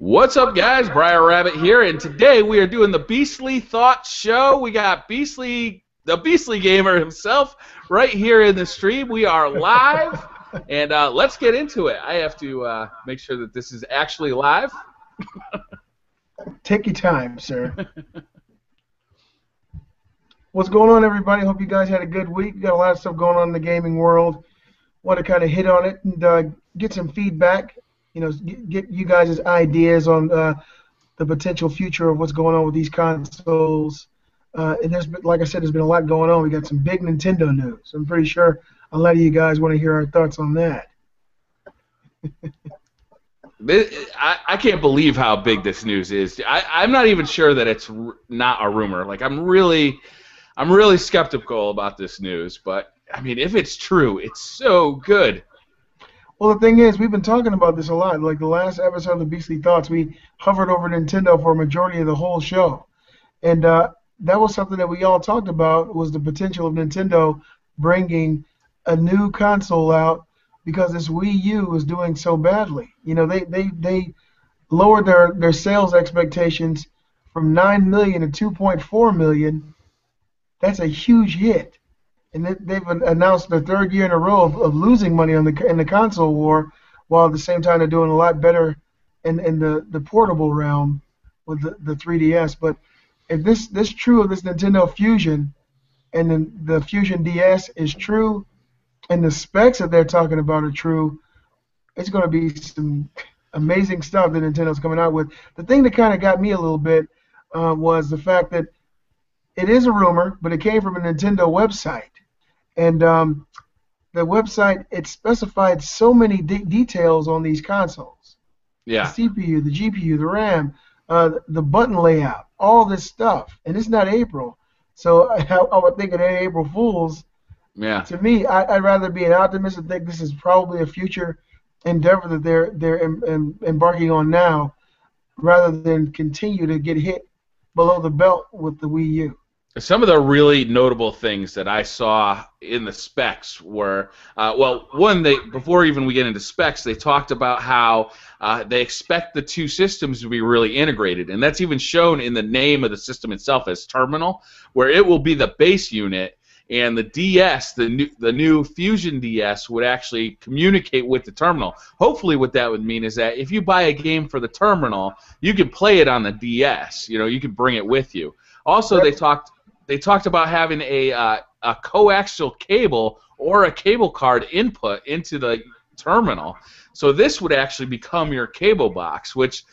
What's up, guys? BriarRabbit here, and today we are doing the Beastly Thoughts Show. We got the Beastly Gamer himself, right here in the stream. We are live, and let's get into it. I have to make sure that this is actually live. Take your time, sir. What's going on, everybody? Hope you guys had a good week. We got a lot of stuff going on in the gaming world. Want to kind of hit on it and get some feedback. You know, get you guys' ideas on the potential future of what's going on with these consoles. And there's been, like I said, there's been a lot going on. We got some big Nintendo news. I'm pretty sure a lot of you guys want to hear our thoughts on that. I can't believe how big this news is. I'm not even sure that it's not a rumor. Like I'm really skeptical about this news. But I mean, if it's true, it's so good. Well, the thing is, we've been talking about this a lot. Like the last episode of the Beastly Thoughts, we hovered over Nintendo for a majority of the whole show. And that was something that we all talked about, was the potential of Nintendo bringing a new console out because this Wii U was doing so badly. You know, they lowered their sales expectations from 9 million to 2.4 million. That's a huge hit. And they've announced the third year in a row of losing money in the console war, while at the same time they're doing a lot better in the portable realm with the 3DS. But if this true of this Nintendo Fusion, and then the Fusion DS is true, and the specs that they're talking about are true, it's going to be some amazing stuff that Nintendo's coming out with. The thing that kind of got me a little bit was the fact that it is a rumor, but it came from a Nintendo website. And the website, it specified so many details on these consoles. Yeah. The CPU, the GPU, the RAM, the button layout, all this stuff. And it's not April. So I would think it ain't April Fools. Yeah. To me, I'd rather be an optimist and think this is probably a future endeavor that they're embarking on now, rather than continue to get hit below the belt with the Wii U. Some of the really notable things that I saw in the specs were, before even we get into specs, they talked about how they expect the two systems to be really integrated, and that's even shown in the name of the system itself as Terminal, where it will be the base unit, and the DS, the new Fusion DS, would actually communicate with the Terminal. Hopefully what that would mean is that if you buy a game for the Terminal, you can play it on the DS. You know, you can bring it with you. Also, they talked about having a coaxial cable or a cable card input into the Terminal. So this would actually become your cable box, which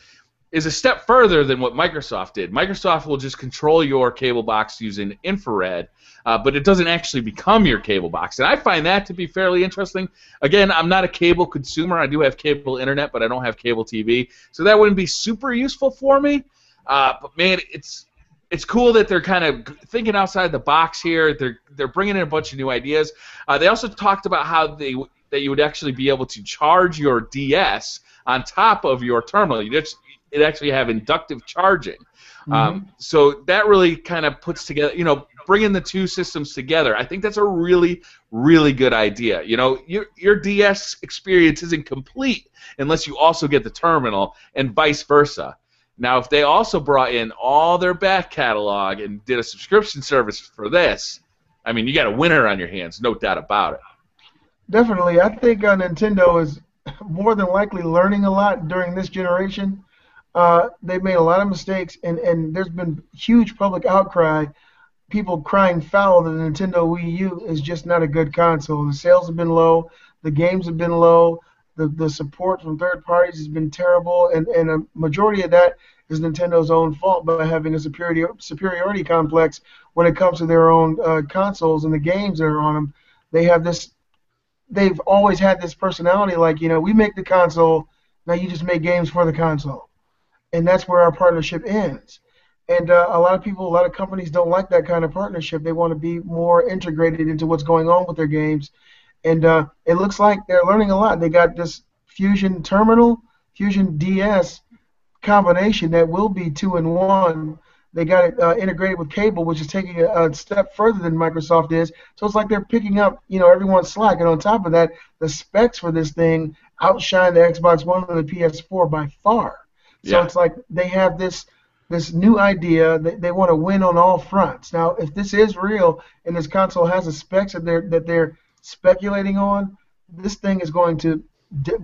is a step further than what Microsoft did. Microsoft will just control your cable box using infrared, but it doesn't actually become your cable box. And I find that to be fairly interesting. Again, I'm not a cable consumer. I do have cable internet, but I don't have cable TV. So that wouldn't be super useful for me. But, man, it's cool that they're kind of thinking outside the box here. They're bringing in a bunch of new ideas. They also talked about how that you would actually be able to charge your DS on top of your Terminal. It actually have inductive charging. Mm-hmm. So that really kind of puts together, you know, bringing the two systems together. I think that's a really, really good idea. You know, your DS experience isn't complete unless you also get the Terminal, and vice versa. Now, if they also brought in all their back catalog and did a subscription service for this, I mean, you got a winner on your hands, no doubt about it. Definitely. I think Nintendo is more than likely learning a lot during this generation. They've made a lot of mistakes, and there's been huge public outcry, people crying foul that the Nintendo Wii U is just not a good console. The sales have been low, the games have been low, the support from third parties has been terrible, and a majority of that is Nintendo's own fault by having a superiority complex when it comes to their own consoles and the games that are on them. They've always had this personality like, you know, we make the console, now you just make games for the console. And that's where our partnership ends. And a lot of companies don't like that kind of partnership. They want to be more integrated into what's going on with their games. And it looks like they're learning a lot. They got this Fusion Terminal, Fusion DS combination that will be 2-in-1. They got it integrated with cable, which is taking a step further than Microsoft is. So it's like they're picking up, you know, everyone's slack. And on top of that, the specs for this thing outshine the Xbox One and the PS4 by far. So Yeah. it's like they have this new idea. They want to win on all fronts. Now, if this is real and this console has the specs that they're speculating on, this thing is going to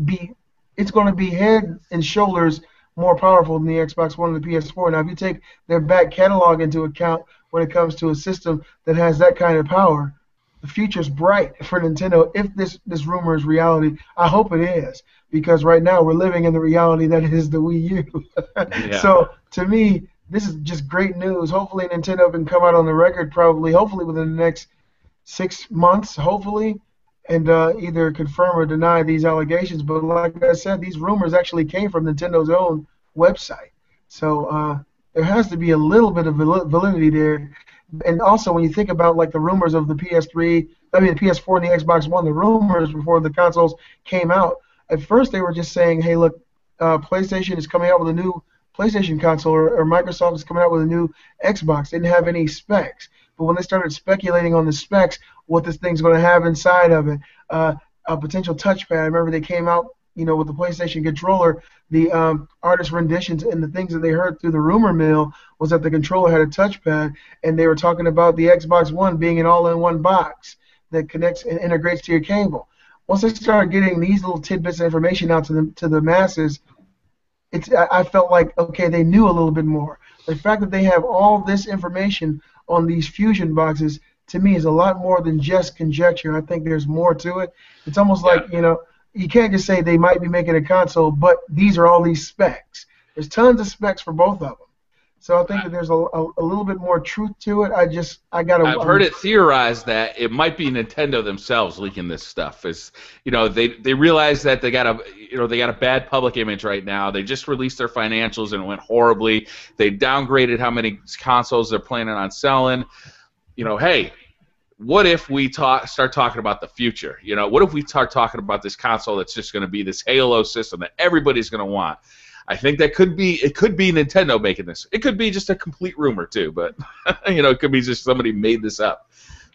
be it's going to be head and shoulders more powerful than the Xbox One and the PS4. Now, if you take their back catalog into account when it comes to a system that has that kind of power, the future's bright for Nintendo if this rumor is reality. I hope it is, because right now we're living in the reality that is the Wii U. Yeah. So to me, this is just great news. Hopefully Nintendo can come out on the record hopefully within the next 6 months, hopefully, and either confirm or deny these allegations. But like I said, these rumors actually came from Nintendo's own website. So there has to be a little bit of validity there. And also, when you think about like the rumors of the the PS4 and the Xbox One, the rumors before the consoles came out, at first they were just saying, hey, look, PlayStation is coming out with a new PlayStation console, or Microsoft is coming out with a new Xbox. They didn't have any specs. But when they started speculating on the specs, what this thing's going to have inside of it, a potential touchpad. I remember they came out, with the PlayStation controller, the artist renditions and the things that they heard through the rumor mill was that the controller had a touchpad, and they were talking about the Xbox One being an all-in-one box that connects and integrates to your cable. Once they started getting these little tidbits of information out to the masses, I felt like, okay, they knew a little bit more. The fact that they have all this information on these fusion boxes, to me, is a lot more than just conjecture. I think there's more to it. It's almost like, you can't just say they might be making a console, but these are all these specs. There's tons of specs for both of them. So I think that there's a little bit more truth to it. I've heard it theorized that it might be Nintendo themselves leaking this stuff. They realize that they got a bad public image right now. They just released their financials and it went horribly. They downgraded how many consoles they're planning on selling. Hey, what if we start talking about the future? What if we start talking about this console that's just going to be this Halo system that everybody's going to want? I think it could be Nintendo making this. It could be just a complete rumor too, but it could be just somebody made this up.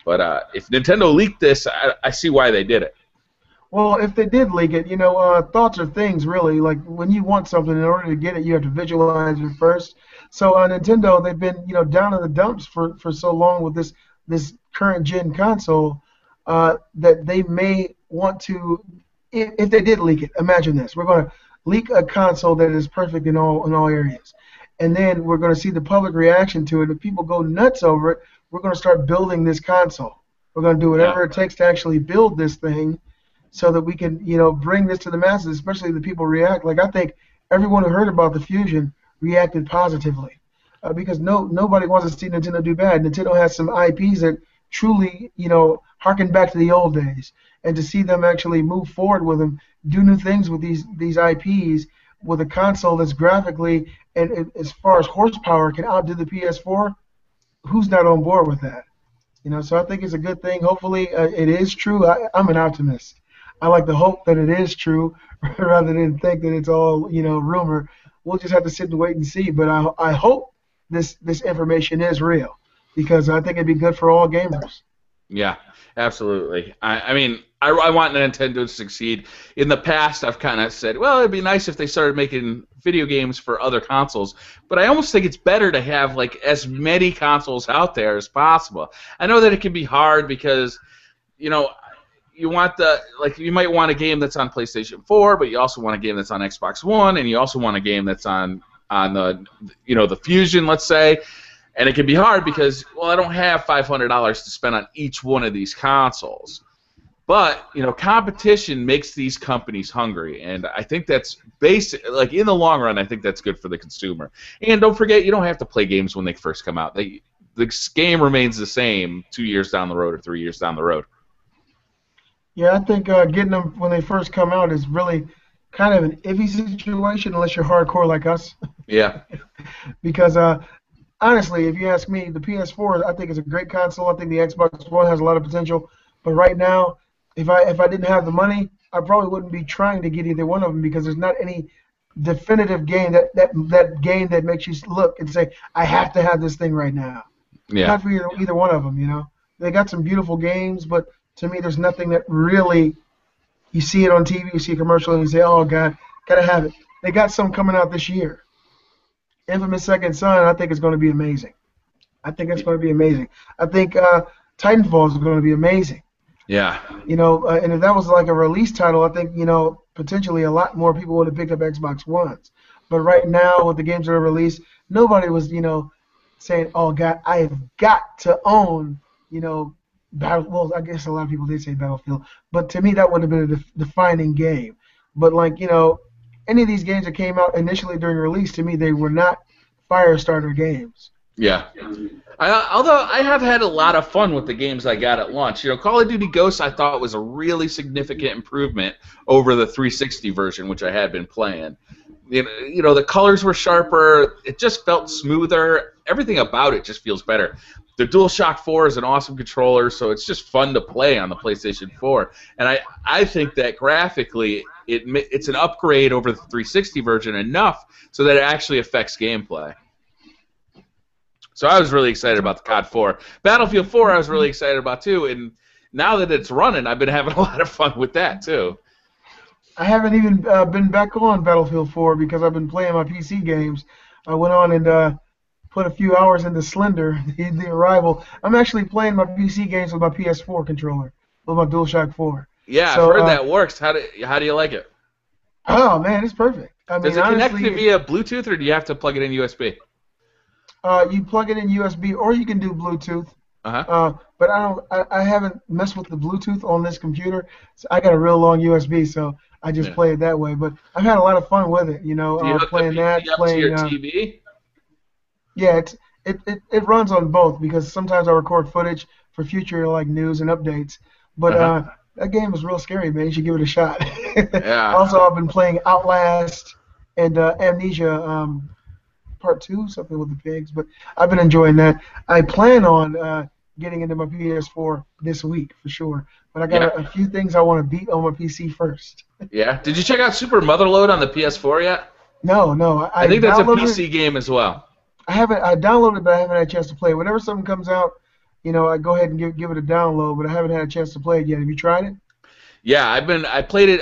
But if Nintendo leaked this, I see why they did it. Well, if they did leak it, thoughts are things, really. Like when you want something, in order to get it, you have to visualize it first. So Nintendo, they've been down in the dumps for so long with this current gen console that they may want to, if they did leak it. Imagine this: we're going to leak a console that is perfect in all areas, and then we're going to see the public reaction to it. If people go nuts over it, we're going to start building this console. We're going to do whatever it takes to actually build this thing, so that we can bring this to the masses, especially the people react. Like I think everyone who heard about the Fusion reacted positively, because nobody wants to see Nintendo do bad. Nintendo has some IPs that truly harken back to the old days, and to see them actually move forward with them, do new things with these IPs with a console that's graphically and as far as horsepower can outdo the PS4, who's not on board with that? So I think it's a good thing. Hopefully it is true. I'm an optimist. I like to hope that it is true rather than think that it's all rumor. We'll just have to sit and wait and see. But I hope this information is real, because I think it'd be good for all gamers. Yeah, absolutely. I want Nintendo to succeed. In the past, I've kind of said, well, it'd be nice if they started making video games for other consoles. But I almost think it's better to have like as many consoles out there as possible. I know that it can be hard because, you want you might want a game that's on PlayStation 4, but you also want a game that's on Xbox One, and you also want a game that's on the Fusion, let's say. And it can be hard because, well, I don't have $500 to spend on each one of these consoles. But, competition makes these companies hungry, and I think that's basic. Like, in the long run, I think that's good for the consumer. And don't forget, you don't have to play games when they first come out. The game remains the same 2 years down the road or 3 years down the road. Yeah, I think getting them when they first come out is really kind of an iffy situation unless you're hardcore like us. Yeah. Because honestly, if you ask me, the PS4 I think is a great console. I think the Xbox One has a lot of potential. But right now, if I didn't have the money, I probably wouldn't be trying to get either one of them, because there's not any definitive game that game that makes you look and say, I have to have this thing right now. Yeah. Not for either one of them. They got some beautiful games, but to me, there's nothing that really, you see it on TV, you see a commercial, and you say, oh, God, got to have it. They got some coming out this year. Infamous Second Son, I think it's going to be amazing. I think it's going to be amazing. I think Titanfall is going to be amazing. Yeah. And if that was like a release title, I think, potentially a lot more people would have picked up Xbox Ones. But right now, with the games that are released, nobody was, saying, "Oh God, I have got to own," Battle. Well, I guess a lot of people did say Battlefield, but to me, that would have been a defining game. But like, any of these games that came out initially during release, to me, they were not fire starter games. Yeah. Although I have had a lot of fun with the games I got at launch. Call of Duty Ghosts I thought was a really significant improvement over the 360 version, which I had been playing. The colors were sharper. It just felt smoother. Everything about it just feels better. The DualShock 4 is an awesome controller, so it's just fun to play on the PlayStation 4. And I think that graphically it's an upgrade over the 360 version enough so that it actually affects gameplay. So I was really excited about the COD 4. Battlefield 4 I was really excited about too, and now that it's running, I've been having a lot of fun with that too. I haven't even been back on Battlefield 4 because I've been playing my PC games. I went on and put a few hours into Slender, the Arrival. I'm actually playing my PC games with my PS4 controller, with my DualShock 4. Yeah, so, I've heard that works. How do you like it? Oh man, it's perfect. Does it connect via Bluetooth, or do you have to plug it in USB? You plug it in USB, or you can do Bluetooth. But I haven't messed with the Bluetooth on this computer. So I got a real long USB, so I just play it that way. But I've had a lot of fun with it. Playing that, playing. To your TV? Yeah, it runs on both because sometimes I record footage for future like news and updates. But that game is real scary, man. You should give it a shot. Yeah. Also, I've been playing Outlast and Amnesia. Part 2, something with the pigs, but I've been enjoying that. I plan on getting into my PS4 this week for sure, but I got a few things I want to beat on my PC first. Yeah. Did you check out Super Motherload on the PS4 yet? No. I think that's a PC game as well. I downloaded it, but I haven't had a chance to play it. Whenever something comes out, I go ahead and give it a download, but I haven't had a chance to play it yet. Have you tried it? Yeah, I played it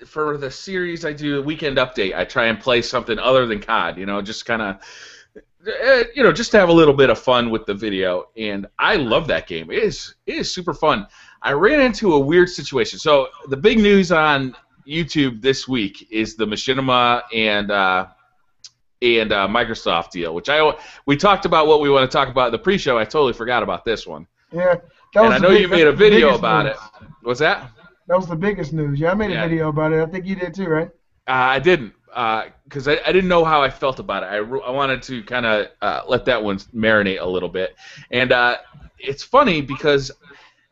for the series. I do a weekend update. I try and play something other than COD, just kind of, just to have a little bit of fun with the video. And I love that game. It is super fun. I ran into a weird situation. So the big news on YouTube this week is the Machinima and Microsoft deal, which we talked about what we want to talk about in the pre-show. I totally forgot about this one. Yeah, and I know you made a video about it. What's that? That was the biggest news. Yeah, I made a video about it. I think you did too, right? I didn't, because I didn't know how I felt about it. I wanted to kind of let that one marinate a little bit. And it's funny because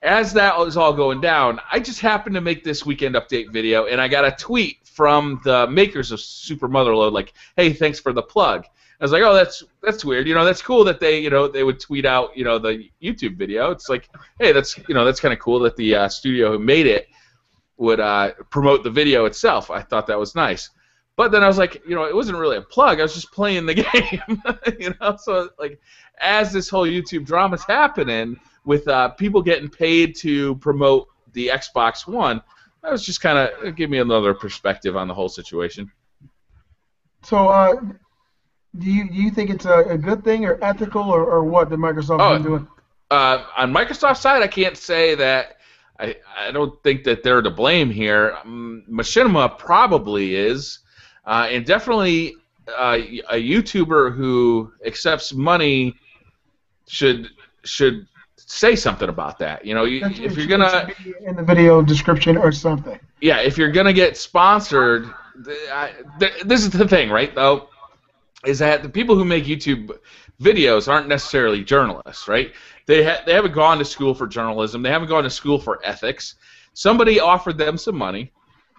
as that was all going down, I just happened to make this weekend update video, and I got a tweet from the makers of Super Motherload, like, "Hey, thanks for the plug." I was like, "Oh, that's weird. That's cool that they would tweet out the YouTube video. It's like, hey, that's kind of cool that the studio who made it would promote the video itself." I thought that was nice. But then I was like, it wasn't really a plug. I was just playing the game, So like, as this whole YouTube drama's happening with people getting paid to promote the Xbox One, that was just kind of give me another perspective on the whole situation. So, do you think it's a good thing or ethical or what that Microsoft's been doing? On Microsoft's side, I can't say that. I don't think that they're to blame here. Machinima probably is, and definitely a YouTuber who accepts money should say something about that. If you're gonna be in the video description or something. Yeah, if you're gonna get sponsored, this is the thing, right? Though, is that the people who make YouTube videos aren't necessarily journalists, right? They haven't gone to school for journalism. They haven't gone to school for ethics. Somebody offered them some money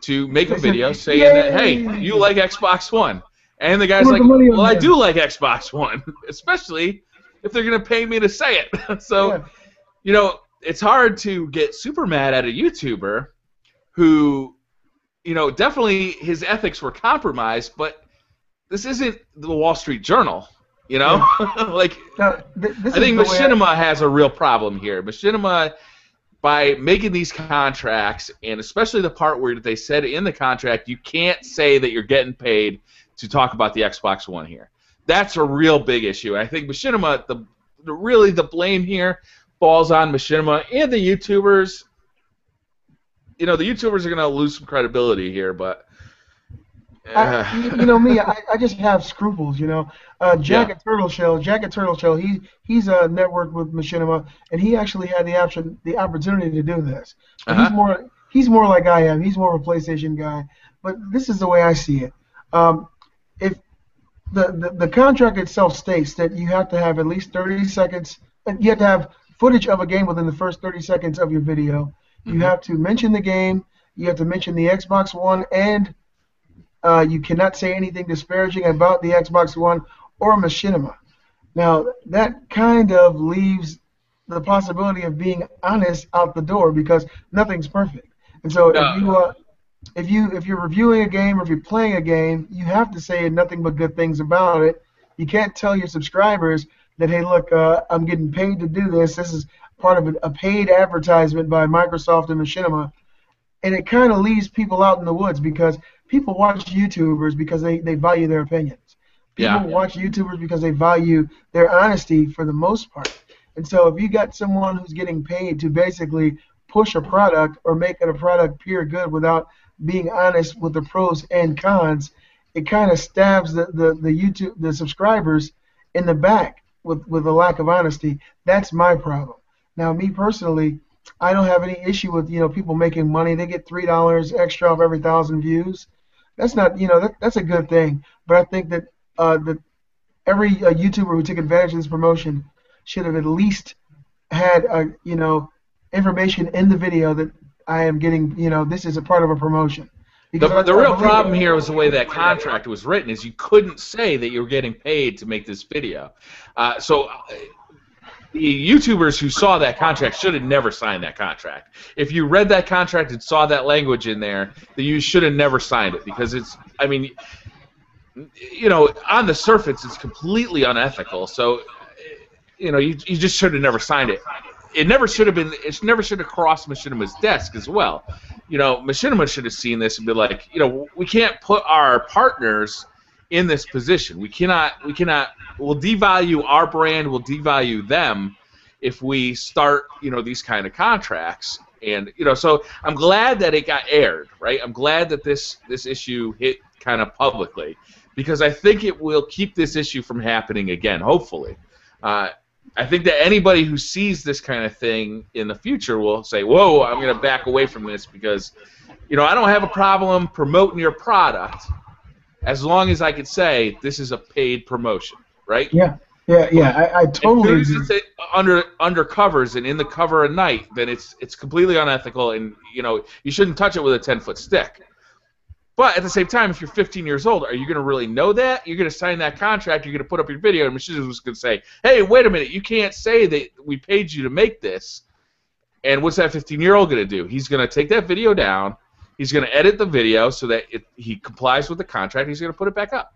to make a video saying that, hey, you like Xbox One. And the guy's like, well, I do like Xbox One, especially if they're going to pay me to say it. So, it's hard to get super mad at a YouTuber who, definitely his ethics were compromised, but this isn't the Wall Street Journal. I think Machinima has a real problem here. Machinima, by making these contracts, and especially the part where they said in the contract, you can't say that you're getting paid to talk about the Xbox One here. that's a real big issue. I think Machinima, really the blame here falls on Machinima and the YouTubers. You know, the YouTubers are going to lose some credibility here, but you know me, I just have scruples, you know. yeah. Jacket Turtleshell, he's networked with Machinima, and he actually had the opportunity to do this. But he's more like I am. He's more of a PlayStation guy. But this is the way I see it. If the contract itself states that you have to have at least 30 seconds, you have to have footage of a game within the first 30 seconds of your video. You have to mention the game. You have to mention the Xbox One, and you cannot say anything disparaging about the Xbox One or Machinima. Now, that kind of leaves the possibility of being honest out the door because nothing's perfect. And so if you're reviewing a game or if you're playing a game, you have to say nothing but good things about it. You can't tell your subscribers that, hey, look, I'm getting paid to do this. This is part of a paid advertisement by Microsoft and Machinima. And it kind of leaves people out in the woods because people watch YouTubers because they value their opinions. People watch YouTubers because they value their honesty for the most part. And so if you got someone who's getting paid to basically push a product or make it a product pure good without being honest with the pros and cons, it kind of stabs the subscribers in the back with a lack of honesty. That's my problem. Now, me personally, I don't have any issue with people making money. They get $3 extra off every 1,000 views. That's not that's a good thing. But I think that every YouTuber who took advantage of this promotion should have at least had information in the video that I am getting. This is a part of a promotion. The real problem here was the way that contract was written. Is you couldn't say that you were getting paid to make this video. So the YouTubers who saw that contract should have never signed that contract. If you read that contract and saw that language in there, then you should have never signed it because on the surface it's completely unethical. So, you just should have never signed it. It never should have crossed Machinima's desk as well. Machinima should have seen this and be like, we can't put our partners in this position. We'll devalue our brand, we'll devalue them if we start, these kind of contracts. And, so I'm glad that it got aired, right? I'm glad that this issue hit kind of publicly because I think it will keep this issue from happening again, hopefully. I think that anybody who sees this kind of thing in the future will say, whoa, I'm going to back away from this because, I don't have a problem promoting your product as long as I could say this is a paid promotion, right? Yeah. I totally agree. As soon as it's under covers and in the cover at night, then it's completely unethical, and you shouldn't touch it with a 10-foot stick. But at the same time, if you're 15 years old, are you going to really know that? You're going to sign that contract, you're going to put up your video, and Machinima going to say, hey, wait a minute, you can't say that we paid you to make this. And what's that 15-year-old going to do? He's going to take that video down. He's going to edit the video so that he complies with the contract. He's going to put it back up.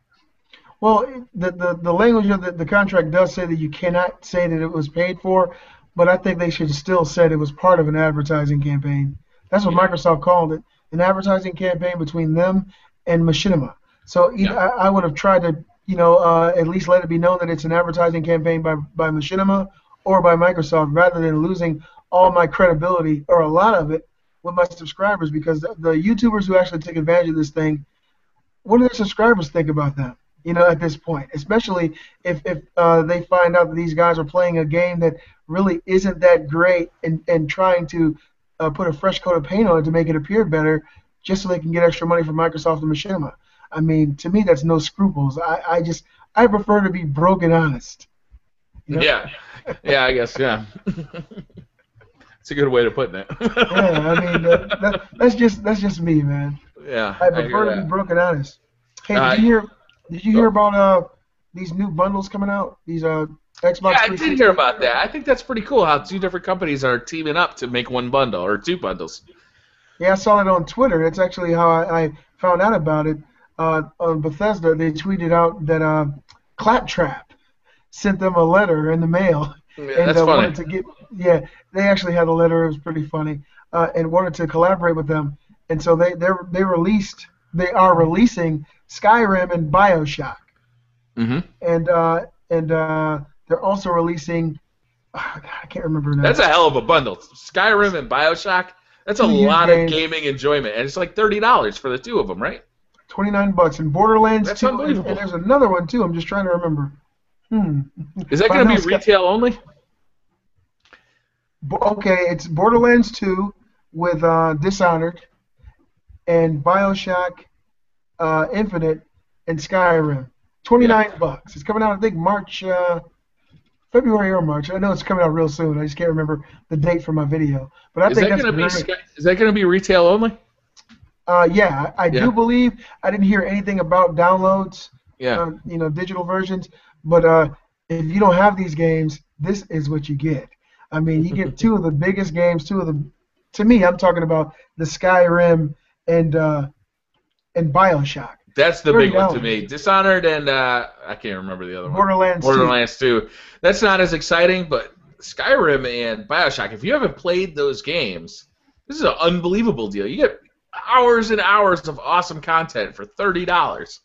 Well, the language of the contract does say that you cannot say that it was paid for, but I think they should still say it was part of an advertising campaign. That's what Microsoft called it, an advertising campaign between them and Machinima. So I would have tried to, at least let it be known that it's an advertising campaign by Machinima or by Microsoft, rather than losing all my credibility or a lot of it with my subscribers, because the YouTubers who actually take advantage of this thing, what do their subscribers think about them? At this point, especially if they find out that these guys are playing a game that really isn't that great and trying to put a fresh coat of paint on it to make it appear better just so they can get extra money from Microsoft and Machinima. I mean, to me, that's no scruples. I prefer to be broke and honest. Yeah, I guess, yeah. It's a good way of putting it. Yeah, I mean, that's just me, man. Yeah, I prefer to be broke and honest. Hey, did you hear about these new bundles coming out? These Xbox 360? Yeah, I did hear about that. I think that's pretty cool how two different companies are teaming up to make one bundle or two bundles. Yeah, I saw it on Twitter. That's actually how I found out about it. On Bethesda, they tweeted out that Claptrap sent them a letter in the mail. Yeah, that's funny. Wanted to they actually had a letter. It was pretty funny, and wanted to collaborate with them. And so they are releasing Skyrim and BioShock. Mm-hmm. and they're also releasing. God, I can't remember now. That's a hell of a bundle. Skyrim and BioShock. That's a Two huge lot of games, gaming enjoyment, and it's like $30 for the two of them, right? $29, and Borderlands That's 2, unbelievable. and there's another one too. I'm just trying to remember. Is that But I going to know be retail only? Okay, it's Borderlands 2 with Dishonored and BioShock Infinite and Skyrim. Yeah. $29. It's coming out, I think, February or March. I know it's coming out real soon. I just can't remember the date for my video. But I Is think that that's going to be great. is that going to be retail only? Yeah, I Yeah. do believe. I didn't hear anything about downloads, Yeah. digital versions. But if you don't have these games, this is what you get. I mean, you get two of the biggest games, to me, I'm talking about the Skyrim and BioShock. That's the big one to $30. me. Dishonored and I can't remember the other one. Borderlands 2. Borderlands 2. That's not as exciting, but Skyrim and BioShock, if you haven't played those games, this is an unbelievable deal. You get hours and hours of awesome content for $30.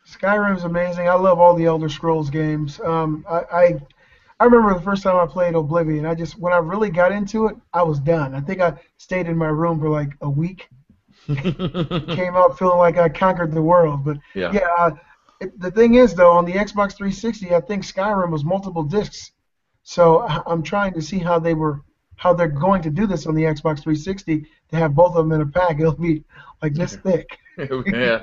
Skyrim's amazing. I love all the Elder Scrolls games. I remember the first time I played Oblivion. When I really got into it, I was done. I think I stayed in my room for like a week. Came out feeling like I conquered the world. But Yeah. the thing is though, on the Xbox 360, I think Skyrim was multiple discs. So I'm trying to see how they're going to do this on the Xbox 360 to have both of them in a pack. It'll be like this thick. Yeah.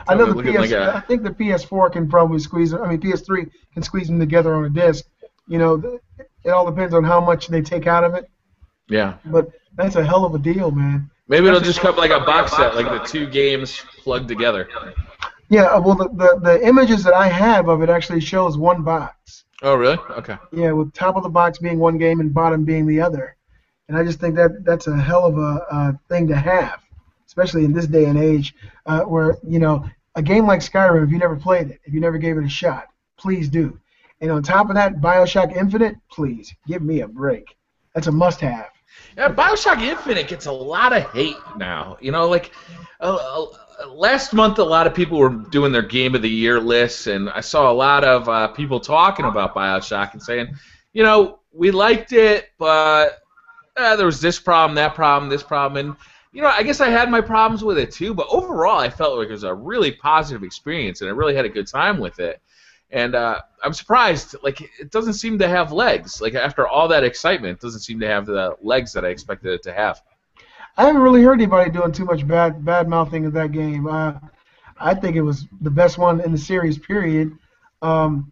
I know I think the PS4 can probably PS3 can squeeze them together on a disc. It all depends on how much they take out of it. Yeah. But that's a hell of a deal, man. Maybe it'll just come like a box set, like the two games plugged together. Yeah, well, the images that I have of it actually shows one box. Oh, really? Okay. Yeah, with top of the box being one game and bottom being the other. And I just think that's a hell of a thing to have, especially in this day and age where, a game like Skyrim, if you never played it, if you never gave it a shot, please do. And on top of that, BioShock Infinite, please, give me a break. That's a must-have. Yeah, BioShock Infinite gets a lot of hate now. Last month a lot of people were doing their Game of the Year lists, and I saw a lot of people talking about BioShock and saying, we liked it, but there was this problem, that problem, this problem, and I guess I had my problems with it too, but overall I felt like it was a really positive experience, and I really had a good time with it. And I'm surprised, it doesn't seem to have legs. After all that excitement, it doesn't seem to have the legs that I expected it to have. I haven't really heard anybody doing too much bad mouthing of that game. I think it was the best one in the series, period. The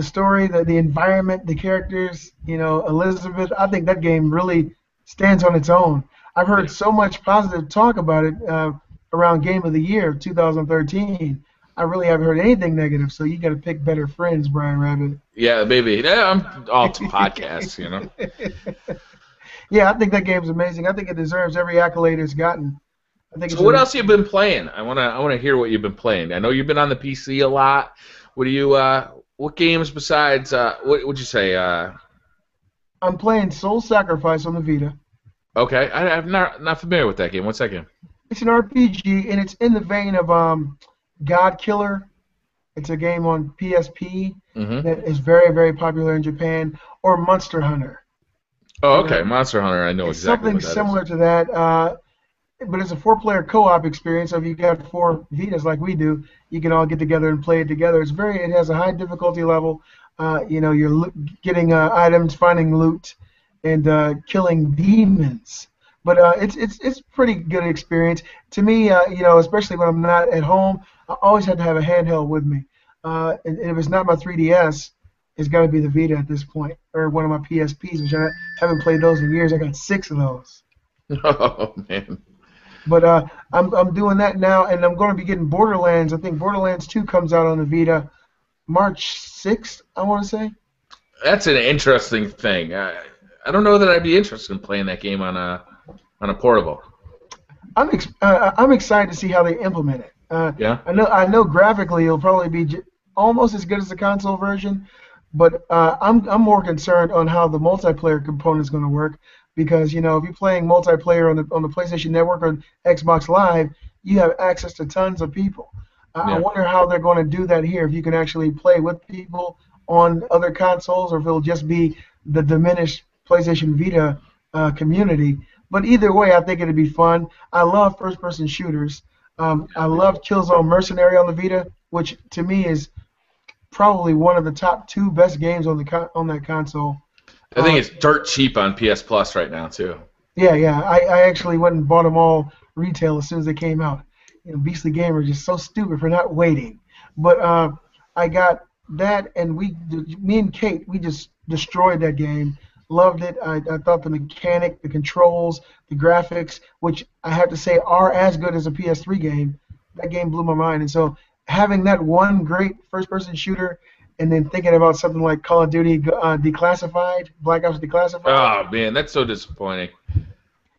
story, the environment, the characters, Elizabeth, I think that game really stands on its own. I've heard so much positive talk about it around Game of the Year 2013. I really haven't heard anything negative, so you got to pick better friends, BriarRabbit. Yeah, maybe. Yeah, I'm all to podcasts, Yeah, I think that game's amazing. I think it deserves every accolade it's gotten. So what else have you been playing? I wanna hear what you've been playing. I know you've been on the PC a lot. What games besides what would you say? I'm playing Soul Sacrifice on the Vita. Okay, I'm not familiar with that game. What's that game? It's an RPG, and it's in the vein of God Killer. It's a game on PSP that is very, very popular in Japan, or Monster Hunter. Oh, okay, Monster Hunter. I know it's exactly what that is. Something similar to that, but it's a 4-player co-op experience. So if you got 4 Vitas like we do, you can all get together and play it together. It has a high difficulty level. You're getting items, finding loot, and killing demons. But it's pretty good experience to me. Especially when I'm not at home, I always had to have a handheld with me. And if it's not my 3DS, it's got to be the Vita at this point, or one of my PSPs, which I haven't played those in years. I got 6 of those. Oh man! But I'm doing that now, and I'm going to be getting Borderlands. I think Borderlands 2 comes out on the Vita March 6th, I want to say. That's an interesting thing. I don't know that I'd be interested in playing that game on a portable. I'm excited to see how they implement it. Yeah. I know graphically it'll probably be almost as good as the console version, but I'm more concerned on how the multiplayer component is going to work, because if you're playing multiplayer on the PlayStation Network or Xbox Live, you have access to tons of people. I Yeah. wonder how they're going to do that here. If you can actually play with people on other consoles, or if it'll just be the diminished PlayStation Vita community. But either way, I think it'd be fun. I love first-person shooters. I love Killzone Mercenary on the Vita, which to me is probably one of the top two best games on on that console. I think Um, it's dirt cheap on PS Plus right now too. yeah. I actually went and bought them all retail as soon as they came out. Beastly Gamer is just so stupid for not waiting. But I got that, and me and Kate, we just destroyed that game. Loved it. I thought the mechanic, the controls, the graphics, which I have to say are as good as a PS3 game, that game blew my mind. And so having that one great first-person shooter, and then thinking about something like Call of Duty Declassified, Black Ops Declassified. Oh man, that's so disappointing.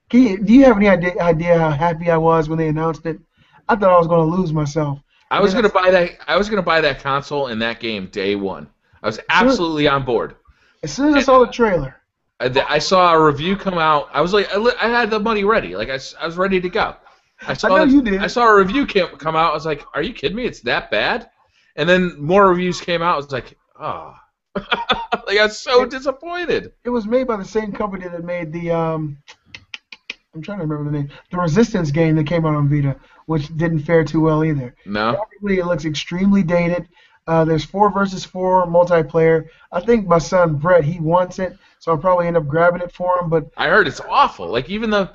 Do you have any idea how happy I was when they announced it? I thought I was going to lose myself. I was gonna buy that. I was gonna buy that console and that game day one. I was absolutely on board. As soon as I saw the trailer. I saw a review come out. I was like, I had the money ready. Like I was ready to go. I know you did. I saw a review come out. I was like, are you kidding me? It's that bad? And then more reviews came out. I was like, oh, like I was so disappointed. It was made by the same company that made the I'm trying to remember the name. The Resistance game that came out on Vita, which didn't fare too well either. No. Graphically, it looks extremely dated. There's 4 versus 4 multiplayer. I think my son Brett, he wants it, so I'll probably end up grabbing it for him. But I heard it's awful. Like even the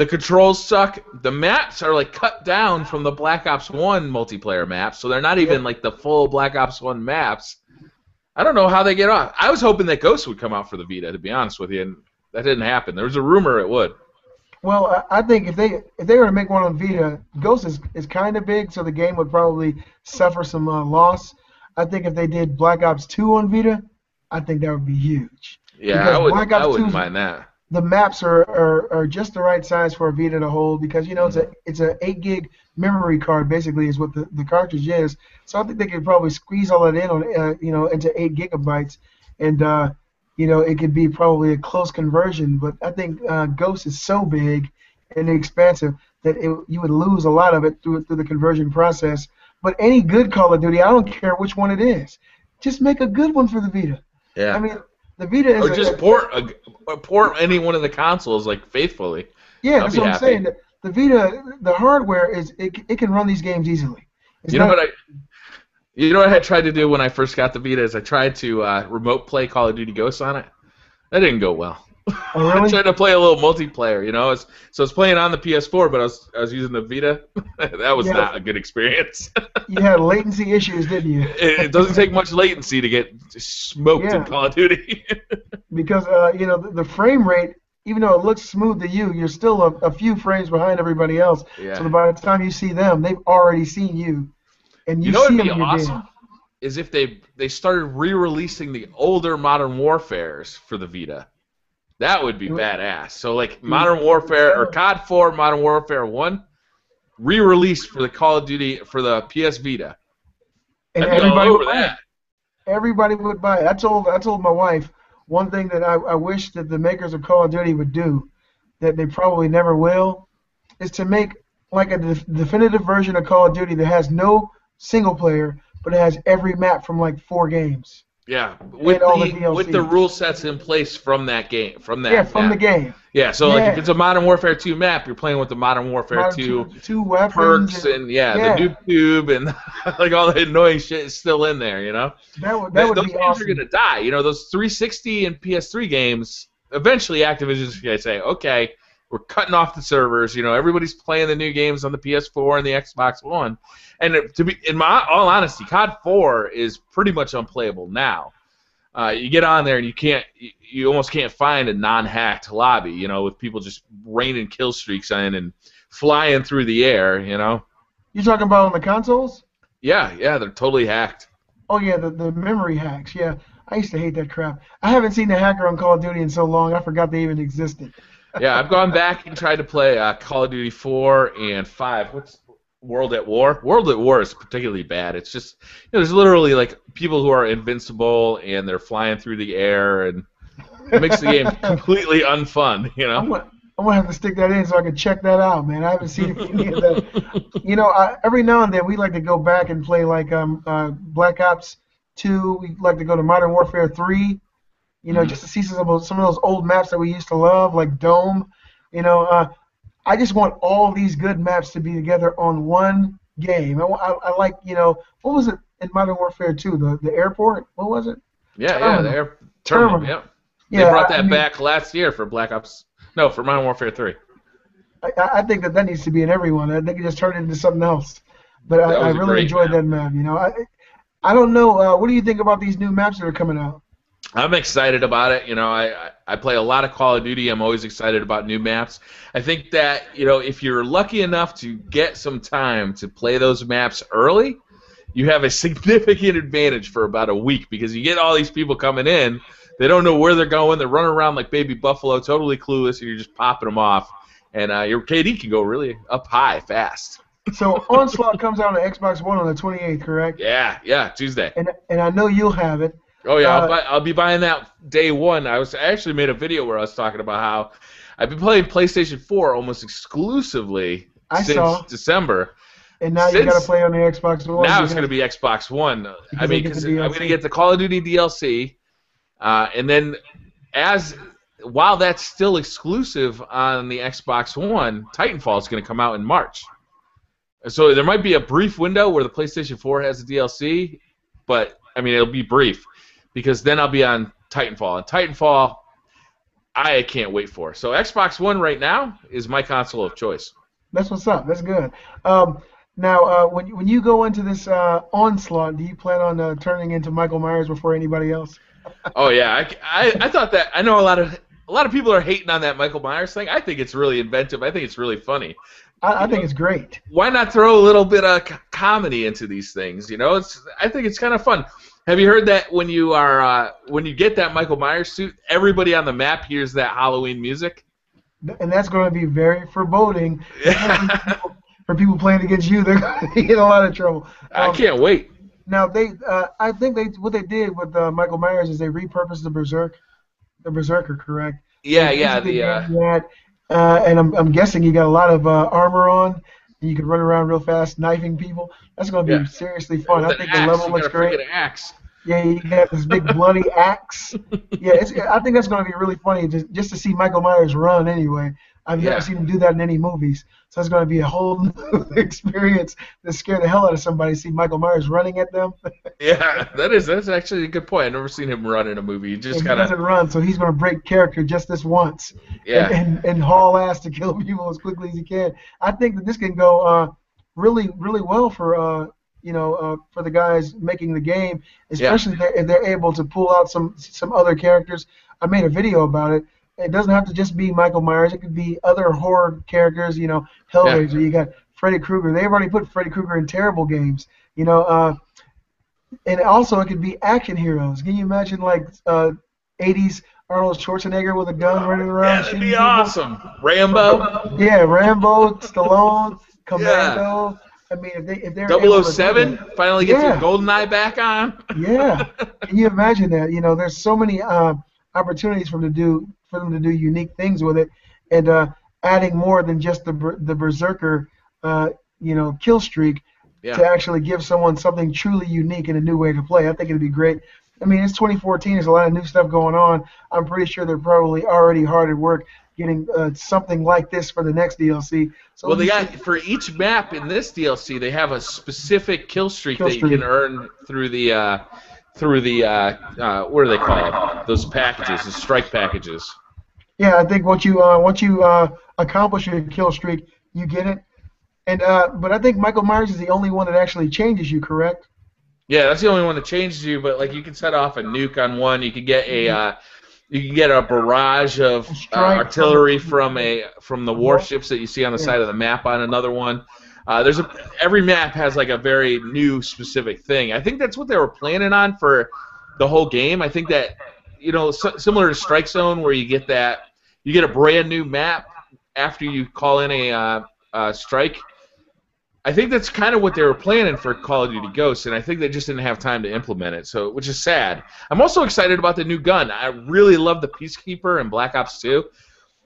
controls suck. The maps are like cut down from the Black Ops 1 multiplayer maps, so they're not even like the full Black Ops 1 maps. I don't know how they get off. I was hoping that Ghost would come out for the Vita, to be honest with you, and that didn't happen. There was a rumor it would. well, I think if they were to make one on Vita, Ghost is kind of big, so the game would probably suffer some loss. I think if they did Black Ops 2 on Vita, I think that would be huge. Yeah, Because I wouldn't mind that. The maps are just the right size for a Vita to hold, because it's a 8 gig memory card basically is what the cartridge is. So I think they could probably squeeze all that in on into 8 gigabytes, and it could be probably a close conversion. But I think Ghost is so big and expansive that you would lose a lot of it through the conversion process. But any good Call of Duty, I don't care which one it is, just make a good one for the Vita. Yeah. I mean, the Vita is Or just port any one of the consoles like faithfully. Yeah, I'll that's be what I'm happy. saying. The Vita, the hardware it can run these games easily. You know what I tried to do when I first got the Vita is I tried to remote play Call of Duty Ghosts on it. That didn't go well. Oh, really? I tried to play a little multiplayer, so I was playing on the PS4, but I was using the Vita. That was not a good experience. You had latency issues, didn't you? It doesn't take much latency to get smoked in Call of Duty. Because the frame rate, even though it looks smooth to you, you're still a few frames behind everybody else. Yeah. So by the time you see them, they've already seen you, and you know see what'd them be in your awesome? game. Is if they started re-releasing the older Modern Warfares for the Vita. That would be badass. So like Modern Warfare or COD 4, Modern Warfare 1, re-released for the Call of Duty for the PS Vita. And I'd be all over that. Everybody would buy it. I told my wife one thing that I wish that the makers of Call of Duty would do, that they probably never will, is to make like a definitive version of Call of Duty that has no single player, but it has every map from like 4 games. Yeah, with the rule sets in place from that game, from the game. Yeah, so like if it's a Modern Warfare 2 map, you're playing with the Modern Warfare 2 weapons perks and the noob tube and like all the annoying shit is still in there, That would those be games awesome. are gonna die. Those 360 and PS3 games. Eventually, Activision's gonna say, okay, we're cutting off the servers. Everybody's playing the new games on the PS4 and the Xbox One. And in all honesty, COD 4 is pretty much unplayable now. You get on there and you almost can't find a non-hacked lobby, with people just raining kill streaks in and flying through the air, You talking about on the consoles? Yeah, they're totally hacked. Oh yeah, the memory hacks. Yeah, I used to hate that crap. I haven't seen a hacker on Call of Duty in so long. I forgot they even existed. Yeah, I've gone back and tried to play Call of Duty 4 and 5. What's World at War? World at War is particularly bad. It's just there's literally like people who are invincible and they're flying through the air, and it makes the game completely unfun. I'm gonna have to stick that in so I can check that out, man. I haven't seen any of that. You know, every now and then we like to go back and play like Black Ops 2. We like to go to Modern Warfare 3. You know, just to see some of those old maps that we used to love, like Dome. You know, I just want all these good maps to be together on one game. I like, you know, what was it in Modern Warfare 2? The airport? What was it? Yeah, Terminal. the terminal. Yeah. They Yeah, brought that I mean, back last year for Black Ops. No, for Modern Warfare 3. I think that needs to be in everyone. I think it just turned it into something else. But That I was a really great enjoyed map. that map. You know, I don't know. What do you think about these new maps that are coming out? I'm excited about it. You know, I play a lot of Call of Duty. I'm always excited about new maps. I think that, you know, if you're lucky enough to get some time to play those maps early, you have a significant advantage for about a week because you get all these people coming in. They don't know where they're going. They're running around like baby buffalo, totally clueless, and you're just popping them off. And your KD can go really up high fast. So Onslaught comes out on Xbox One on the 28th, correct? Yeah, Tuesday. And I know you'll have it. Oh yeah, I'll be buying that day one. I actually made a video where I was talking about how I've been playing PlayStation 4 almost exclusively since December. And now you got to play on the Xbox One. Now it's going to be Xbox One. I mean, because I'm going to get the Call of Duty DLC, and then while that's still exclusive on the Xbox One, Titanfall is going to come out in March. So there might be a brief window where the PlayStation 4 has the DLC, but I mean it'll be brief because then I'll be on Titanfall, and Titanfall I can't wait for. So Xbox One right now is my console of choice. That's what's up. That's good. Now, when you go into this Onslaught, do you plan on turning into Michael Myers before anybody else? Oh yeah, I thought that. I know a lot of people are hating on that Michael Myers thing. I think it's really inventive. I think it's really funny. I think it's great. Why not throw a little bit of comedy into these things? You know, I think it's kind of fun. Have you heard that when you get that Michael Myers suit, everybody on the map hears that Halloween music? And that's going to be very foreboding. For people playing against you, they're going to get in a lot of trouble. I can't wait. Now I think what they did with Michael Myers is they repurposed the Berserker, correct? Yeah. And I'm guessing you got a lot of armor on, and you can run around real fast, knifing people. That's going to be seriously fun. I think the level looks great. Axe. Yeah, you got this big bloody axe. Yeah, I think that's going to be really funny just to see Michael Myers run anyway. I've never seen him do that in any movies. So it's going to be a whole new experience to scare the hell out of somebody to see Michael Myers running at them. Yeah, that's actually a good point. I've never seen him run in a movie. He doesn't run, so he's going to break character just this once. Yeah. And haul ass to kill people as quickly as he can. I think that this can go really, really well for for the guys making the game, especially if they're able to pull out some other characters. I made a video about it. It doesn't have to just be Michael Myers. It could be other horror characters. You know, Hellraiser. Yeah. You got Freddy Krueger. They've already put Freddy Krueger in terrible games. You know, and also it could be action heroes. Can you imagine like 80s Arnold Schwarzenegger with a gun running around? Yeah, that'd be awesome. Rambo. Yeah, Rambo, Stallone, Commando. Yeah. I mean, if they're 007 finally gets your GoldenEye back on. Yeah. Can you imagine that? You know, there's so many opportunities for them to do unique things with it, and adding more than just the Berserker, kill streak to actually give someone something truly unique and a new way to play. I think it'd be great. I mean, it's 2014. There's a lot of new stuff going on. I'm pretty sure they're probably already hard at work getting something like this for the next DLC. So they got for each map in this DLC, they have a specific kill streak that you can earn through the what are they called? Those packages, the strike packages. Yeah, I think once you accomplish your kill streak, you get it. And but I think Michael Myers is the only one that actually changes you, correct? Yeah, that's the only one that changes you. But like, you can set off a nuke on one. You can get a barrage of artillery from the warships that you see on the side of the map on another one. Every map has like a very new specific thing. I think that's what they were planning on for the whole game. I think that, similar to Strike Zone, where you get a brand new map after you call in a strike. I think that's kind of what they were planning for Call of Duty Ghosts, and I think they just didn't have time to implement it, which is sad. I'm also excited about the new gun. I really love the Peacekeeper in Black Ops 2.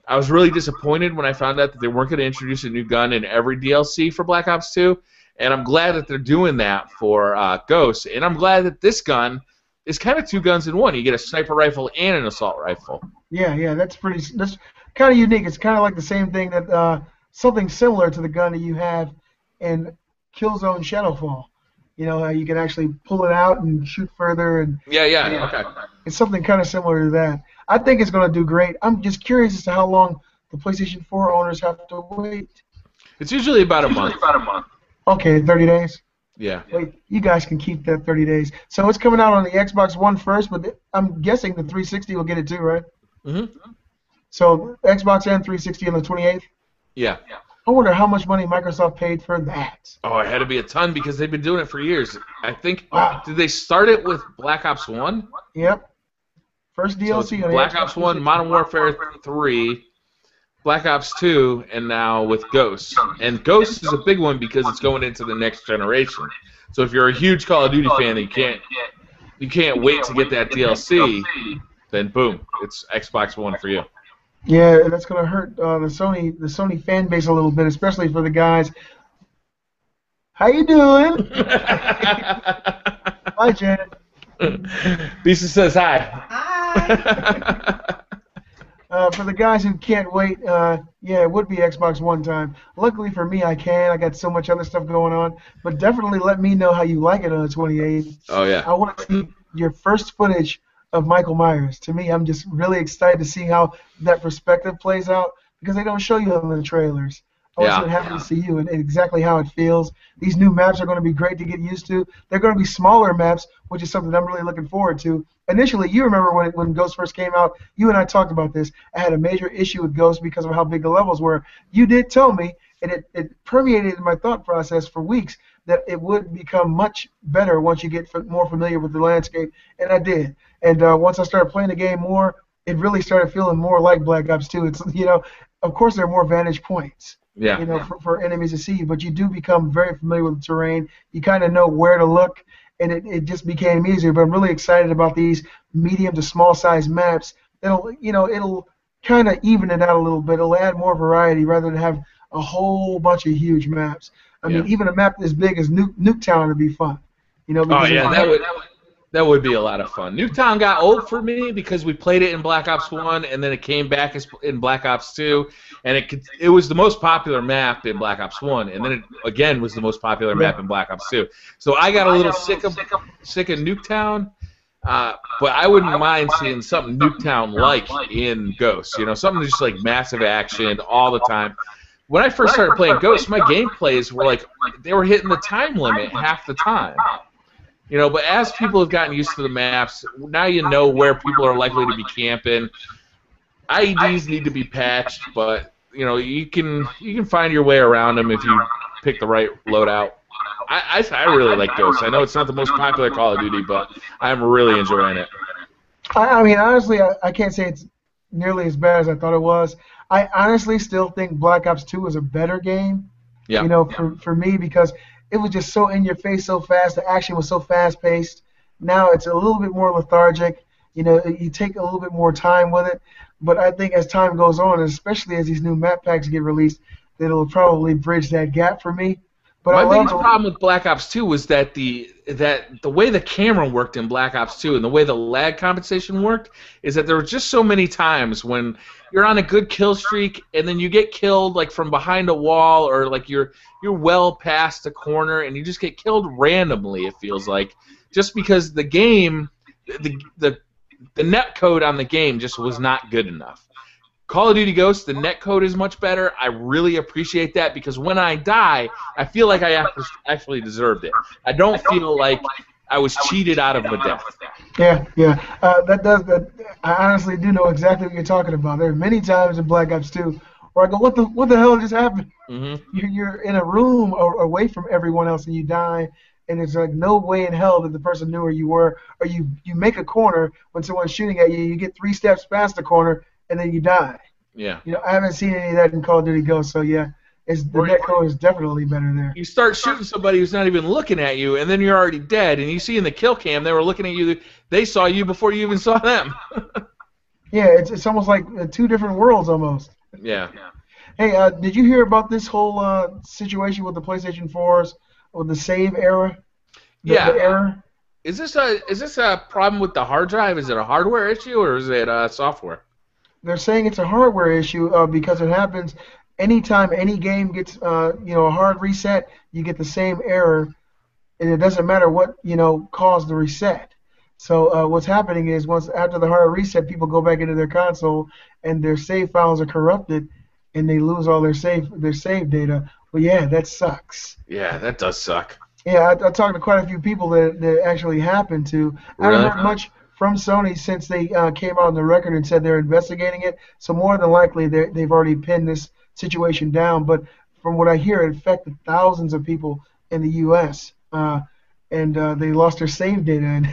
I was really disappointed when I found out that they weren't going to introduce a new gun in every DLC for Black Ops 2, and I'm glad that they're doing that for Ghost, and I'm glad that this gun is kind of two guns in one. You get a sniper rifle and an assault rifle. Yeah, that's kind of unique. It's kind of like the same thing that something similar to the gun that you have in Killzone Shadowfall. You know, you can actually pull it out and shoot further, and Yeah, okay. it's something kind of similar to that. I think it's going to do great. I'm just curious as to how long the PlayStation 4 owners have to wait. It's usually about a month. Okay, 30 days. Yeah. Wait, you guys can keep that 30 days. So it's coming out on the Xbox One first, but I'm guessing the 360 will get it too, right? Mm-hmm. So Xbox and 360 on the 28th? Yeah. I wonder how much money Microsoft paid for that. Oh, it had to be a ton because they've been doing it for years. I think, Wow. Did they start it with Black Ops 1? Yep. First So DLC it's on Black Xbox Ops 1, 360. Modern Warfare 3, Black Ops 2, and now with Ghost. And Ghost is a big one because it's going into the next generation. So if you're a huge Call of Duty fan and you can't wait to get that DLC, then boom, it's Xbox One for you. Yeah, that's gonna hurt the Sony fan base a little bit, especially for the guys. How you doing? Hi, Janet. Lisa says hi. Hi. For the guys who can't wait, yeah, it would be Xbox One time. Luckily for me, I can. I got so much other stuff going on. But definitely let me know how you like it on the 28th. Oh, yeah. I want to see your first footage of Michael Myers. To me, I'm just really excited to see how that perspective plays out because they don't show you in the trailers. I was happy to see you and exactly how it feels. These new maps are going to be great to get used to. They're going to be smaller maps, which is something I'm really looking forward to. Initially, you remember when Ghost first came out, you and I talked about this. I had a major issue with Ghost because of how big the levels were. You did tell me, and it permeated in my thought process for weeks, that it would become much better once you get more familiar with the landscape, and I did. And once I started playing the game more, it really started feeling more like Black Ops 2. It's, you know, of course there are more vantage points. Yeah. You know, for enemies to see you, but you do become very familiar with the terrain. You kind of know where to look, and it just became easier. But I'm really excited about these medium to small size maps. It'll kind of even it out a little bit. It'll add more variety rather than have a whole bunch of huge maps. I mean, even a map as big as Nuketown would be fun. You know. Oh yeah, that would be a lot of fun. Nuketown got old for me because we played it in Black Ops 1, and then it came back in Black Ops 2, and it was the most popular map in Black Ops 1, and then it again was the most popular map in Black Ops 2. So I got a little sick of Nuketown, but I wouldn't mind seeing something Nuketown-like in Ghost. You know, something just like massive action all the time. When I first started playing Ghost, my gameplays were like they were hitting the time limit half the time. You know, but as people have gotten used to the maps, now you know where people are likely to be camping. IEDs need to be patched, but you know you can find your way around them if you pick the right loadout. I really like Ghost. I know it's not the most popular Call of Duty, but I'm really enjoying it. I mean, honestly, I can't say it's nearly as bad as I thought it was. I honestly still think Black Ops 2 is a better game. Yeah. You know, for me because it was just so in your face, so fast. The action was so fast paced. Now it's a little bit more lethargic. You know, you take a little bit more time with it. But I think as time goes on, especially as these new map packs get released, that it'll probably bridge that gap for me. But my biggest problem with Black Ops 2 was that the way the camera worked in Black Ops 2 and the way the lag compensation worked is that there were just so many times when you're on a good kill streak and then you get killed like from behind a wall or like you're well past a corner and you just get killed randomly. It feels like just because the game, the net code on the game just was not good enough. Call of Duty Ghosts, the netcode is much better. I really appreciate that because when I die, I feel like I actually deserved it. I don't feel like I was cheated out of a death. Yeah. That. I honestly do know exactly what you're talking about. There are many times in Black Ops 2 where I go, what the hell just happened? Mm-hmm. You're in a room away from everyone else and you die, and there's like no way in hell that the person knew where you were, or you make a corner when someone's shooting at you, you get 3 steps past the corner, and then you die. Yeah. You know, I haven't seen any of that in Call of Duty Ghosts, so yeah, the netcode is definitely better there. You start shooting somebody who's not even looking at you, and then you're already dead, and you see in the kill cam they were looking at you, they saw you before you even saw them. Yeah, it's almost like two different worlds almost. Yeah. Hey, did you hear about this whole situation with the PlayStation 4s with the save error? The Yeah. error? Is this a problem with the hard drive? Is it a hardware issue or is it software? They're saying it's a hardware issue because it happens anytime any game gets a hard reset, you get the same error, and it doesn't matter what caused the reset. So what's happening is once after the hard reset, people go back into their console and their save files are corrupted, and they lose all their save data. Well, yeah, that sucks. Yeah, that does suck. Yeah, I talked to quite a few people that actually happened to. I Really? haven't heard much from Sony since they came out on the record and said they're investigating it. So more than likely they've already pinned this situation down. But from what I hear, it affected thousands of people in the U.S. And they lost their save data, and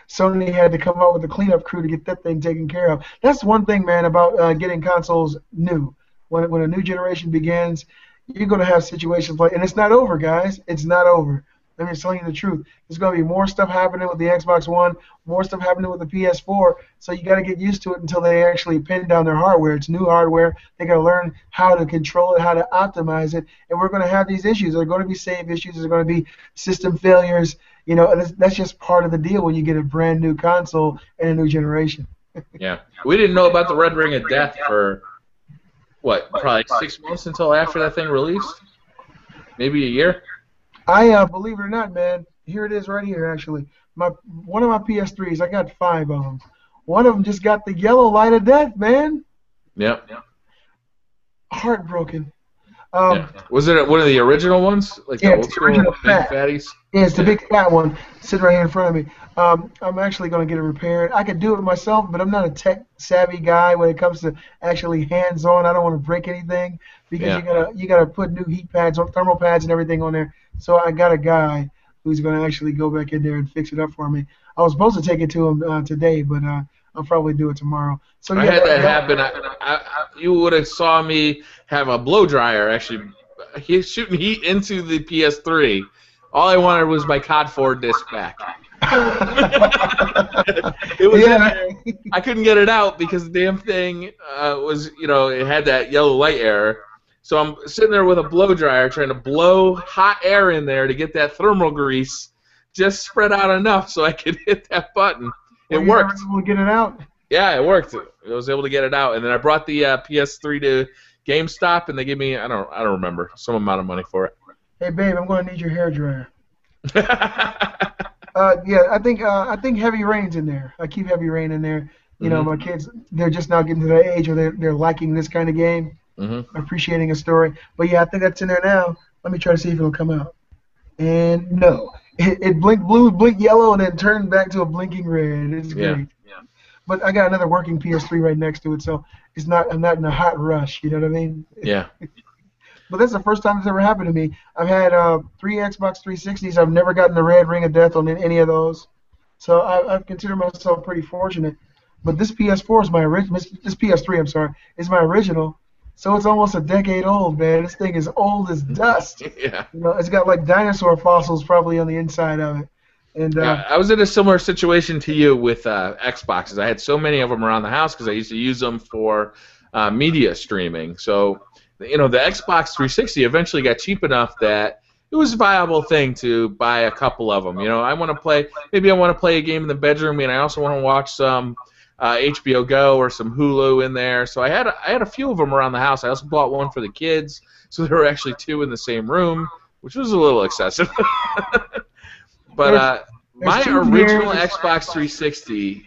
Sony had to come up with a cleanup crew to get that thing taken care of. That's one thing, man, about getting consoles new. When a new generation begins, you're going to have situations like, and it's not over, guys. It's not over. I'm just telling you the truth. There's going to be more stuff happening with the Xbox One, more stuff happening with the PS4. So you got to get used to it until they actually pin down their hardware. It's new hardware. They got to learn how to control it, how to optimize it, and we're going to have these issues. There are going to be save issues. There's going to be system failures. That's just part of the deal when you get a brand new console and a new generation. Yeah. We didn't know about the Red Ring of Death for, what, probably 6 months until after that thing released? Maybe a year? I believe it or not, man. Here it is, right here. Actually, one of my PS3s. I got 5 of them. One of them just got the yellow light of death, man. Yep. Heartbroken. Yeah. Was it one of the original ones, like Yeah, the old it's the school original big fat. fatties? Yeah, it's the big fat one sitting right here in front of me. I'm actually going to get it repaired. I could do it myself, but I'm not a tech savvy guy when it comes to actually hands-on. I don't want to break anything because Yeah. you gotta put new heat pads, thermal pads, and everything on there. So I got a guy who's going to actually go back in there and fix it up for me. I was supposed to take it to him today, but I'll probably do it tomorrow. So I yeah, had that happen. You would have saw me have a blow dryer actually. He's shooting heat into the PS3. All I wanted was my COD 4 disc back. It was in there. I couldn't get it out because the damn thing it had that yellow light error. So I'm sitting there with a blow dryer trying to blow hot air in there to get that thermal grease just spread out enough so I could hit that button. It worked. We'll get it out. Yeah, it worked. I was able to get it out, and then I brought the PS3 to GameStop, and they gave me I don't remember some amount of money for it. Hey, babe, I'm going to need your hair dryer. Yeah, I think Heavy Rain's in there. I keep Heavy Rain in there. My kids, they're just now getting to that age where they're liking this kind of game, appreciating a story. But yeah, I think that's in there now. Let me try to see if it'll come out. And no, it blinked blue, blinked yellow, and then turned back to a blinking red. It's great. Yeah. But I got another working PS3 right next to it, so I'm not in a hot rush. You know what I mean? Yeah. But that's the first time it's ever happened to me. I've had 3 Xbox 360s. I've never gotten the red ring of death on any of those. So I've considered myself pretty fortunate. But this PS4 is my original. This PS3, I'm sorry, is my original. So it's almost a decade old, man. This thing is old as dust. Yeah. It's got like dinosaur fossils probably on the inside of it. And I was in a similar situation to you with Xboxes. I had so many of them around the house because I used to use them for media streaming. So the Xbox 360 eventually got cheap enough that it was a viable thing to buy a couple of them. Maybe I want to play a game in the bedroom, and I also want to watch some HBO Go or some Hulu in there. So I had a few of them around the house. I also bought one for the kids, so there were actually 2 in the same room, which was a little excessive. But my original Xbox 360,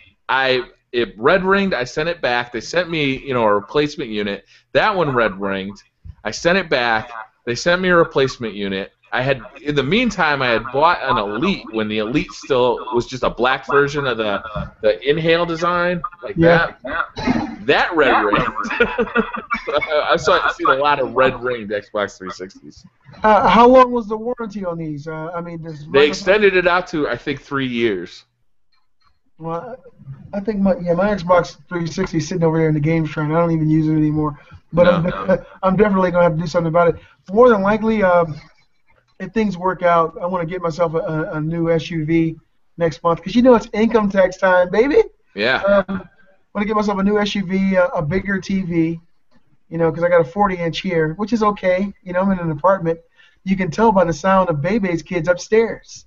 it red ringed. I sent it back. They sent me, a replacement unit. That one red ringed. I sent it back. They sent me a replacement unit. In the meantime, I had bought an Elite when the Elite still was just a black version of the Inhale design, like that. That red ringed. I've seen a lot of red ringed Xbox 360s. How long was the warranty on these? They extended it out to I think 3 years. Well, I think my Xbox 360 is sitting over there in the game shrine. I don't even use it anymore. But I'm definitely going to have to do something about it. More than likely, if things work out, I want to get myself a new SUV next month because it's income tax time, baby. Yeah. want to get myself a new SUV, a bigger TV, because I got a 40-inch here, which is okay. I'm in an apartment. You can tell by the sound of Bebe's kids upstairs.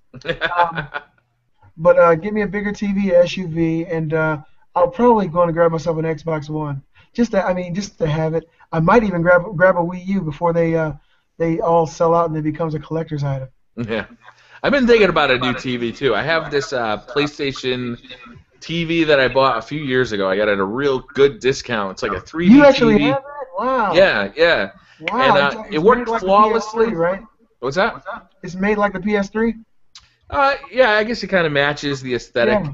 But give me a bigger TV, SUV, and I'll probably go and grab myself an Xbox One. Just to have it. I might even grab a Wii U before they all sell out and it becomes a collector's item. Yeah. I've been thinking about a new TV too. I have this PlayStation TV that I bought a few years ago. I got it at a real good discount. It's like a 3D You actually TV. have it? Wow. Yeah. Wow. And it worked like flawlessly. PS3, right? What's that? It's made like the PS3? Yeah, I guess it kind of matches the aesthetic.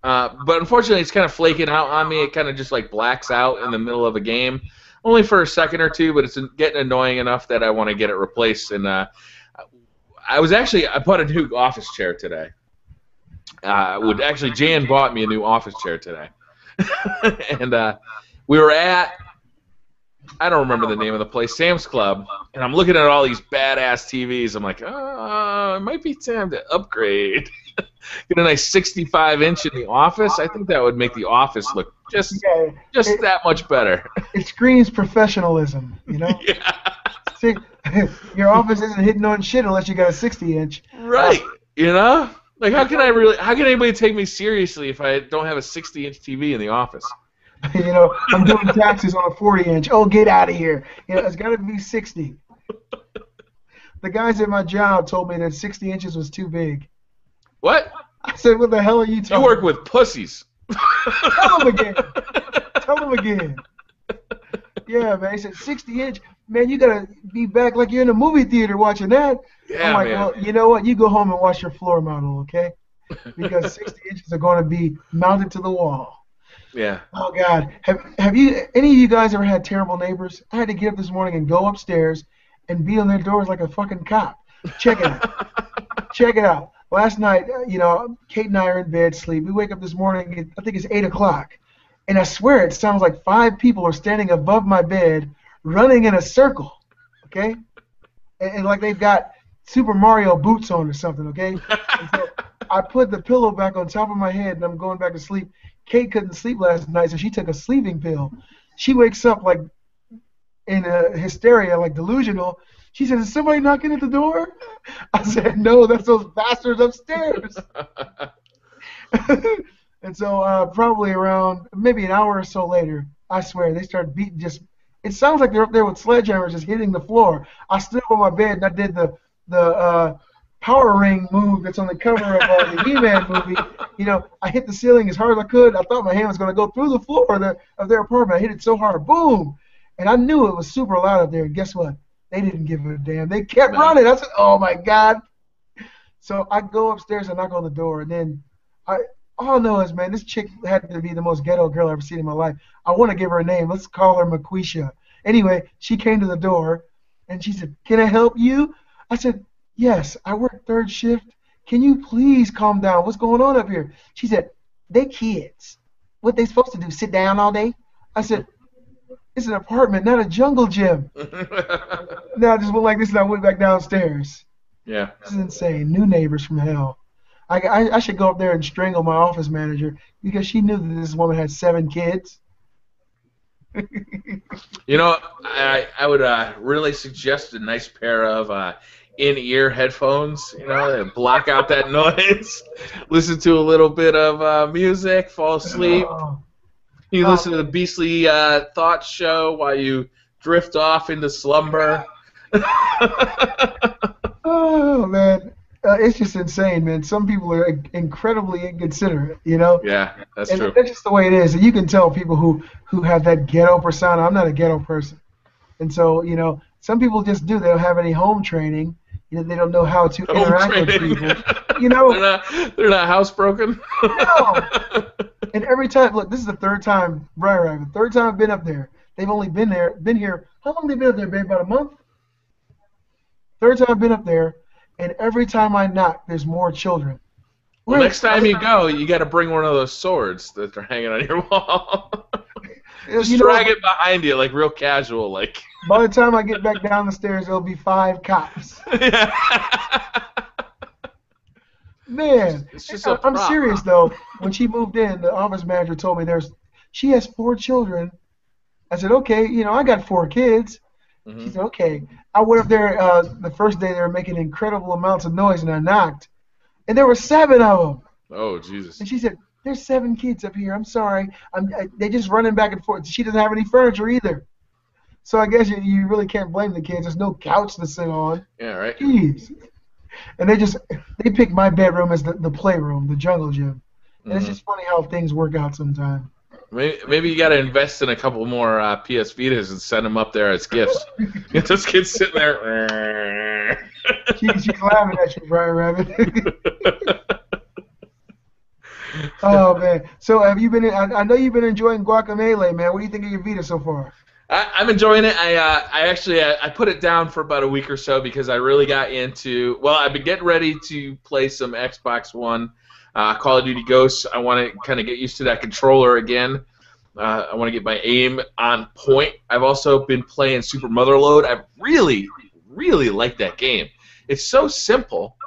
Yeah. But unfortunately, it's kind of flaking out on me. It kind of just like blacks out in the middle of a game, only for a second or two. But it's getting annoying enough that I want to get it replaced. And I bought a new office chair today. Jan bought me a new office chair today, and we were at, I don't remember the name of the place, Sam's Club, and I'm looking at all these badass TVs. I'm like, it might be time to upgrade. Get a nice 65-inch in the office. I think that would make the office look just that much better. It screams professionalism, Yeah. See, your office isn't hitting on shit unless you got a 60-inch. Right. Like, how can anybody take me seriously if I don't have a 60-inch TV in the office? I'm doing taxes on a 40-inch. Oh, get out of here. It's got to be 60. The guys at my job told me that 60 inches was too big. What? I said, what the hell are you talking You work with pussies. Tell them again. Tell them again. Yeah, man. He said 60-inch. Man, you got to be back like you're in a movie theater watching that. Yeah, I'm like, man. well, you know what? You go home and watch your floor model, okay? Because 60 inches are going to be mounted to the wall. Yeah. Oh, God. Have you, any of you guys ever had terrible neighbors? I had to get up this morning and go upstairs and beat on their doors like a fucking cop. Check it out. Check it out. Last night, Kate and I are in bed, sleep. We wake up this morning, I think it's 8 o'clock. And I swear it sounds like 5 people are standing above my bed running in a circle, okay? And like they've got Super Mario boots on or something, okay? And so I put the pillow back on top of my head and I'm going back to sleep. Kate couldn't sleep last night, so she took a sleeping pill. She wakes up like in a hysteria, like delusional. She said, is somebody knocking at the door? I said, no, that's those bastards upstairs. And so probably around maybe an hour or so later, I swear, they started beating it sounds like they're up there with sledgehammers just hitting the floor. I stood up on my bed and I did the power ring move that's on the cover of the He-Man movie. I hit the ceiling as hard as I could. I thought my hand was going to go through the floor of their apartment. I hit it so hard, boom. And I knew it was super loud up there. And guess what? They didn't give a damn. They kept running. I said, oh, my God. So I go upstairs and knock on the door. And then all I know is, man, this chick had to be the most ghetto girl I've ever seen in my life. I want to give her a name. Let's call her Maquisha. Anyway, she came to the door, and she said, can I help you? I said, yes, I work third shift. Can you please calm down? What's going on up here? She said, they kids. What they supposed to do, sit down all day? I said, it's an apartment, not a jungle gym. Now I just went like this, and I went back downstairs. Yeah. This is insane. New neighbors from hell. I should go up there and strangle my office manager because she knew that this woman had 7 kids. I would really suggest a nice pair of in-ear headphones, that block out that noise. Listen to a little bit of music, fall asleep. You listen to the Beastly Thoughts show while you drift off into slumber. Oh, man. It's just insane, man. Some people are incredibly inconsiderate, Yeah, that's true. That's just the way it is. And you can tell people who have that ghetto persona. I'm not a ghetto person. And so, some people just do. They don't have any home training. They don't know how to interact with people. They're not housebroken. No. And every time, look, this is the 3rd time, BriarRabbit, 3rd time I've been up there. They've only been here. How long have they been up there, babe? About a month? 3rd time I've been up there. And every time I knock, there's more children. Well, next time you go, you got to bring one of those swords that are hanging on your wall. Just drag it behind you, like real casual, like. By the time I get back down the stairs, there'll be 5 cops. Yeah. Man, it's just I'm serious though. When she moved in, the office manager told me there's she has 4 children. I said, okay, I got 4 kids. She said, okay. I went up there the first day. They were making incredible amounts of noise, and I knocked, and there were 7 of them. Oh, Jesus. And she said, there's 7 kids up here. I'm sorry. They just running back and forth. She doesn't have any furniture either. So I guess you really can't blame the kids. There's no couch to sit on. Yeah, right. Jeez. And they picked my bedroom as the playroom, the jungle gym. And it's just funny how things work out sometimes. Maybe you got to invest in a couple more PS Vitas and send them up there as gifts. Get those kids sitting there. She's laughing at you, BriarRabbit. Oh, man. So have you been? I know you've been enjoying Guacamelee, man. What do you think of your Vita so far? I'm enjoying it. I actually put it down for about a week or so because I really got into. Well, I've been getting ready to play some Xbox One, Call of Duty Ghosts. I want to kind of get used to that controller again. I want to get my aim on point. I've also been playing Super Motherload. I really, really like that game. It's so simple,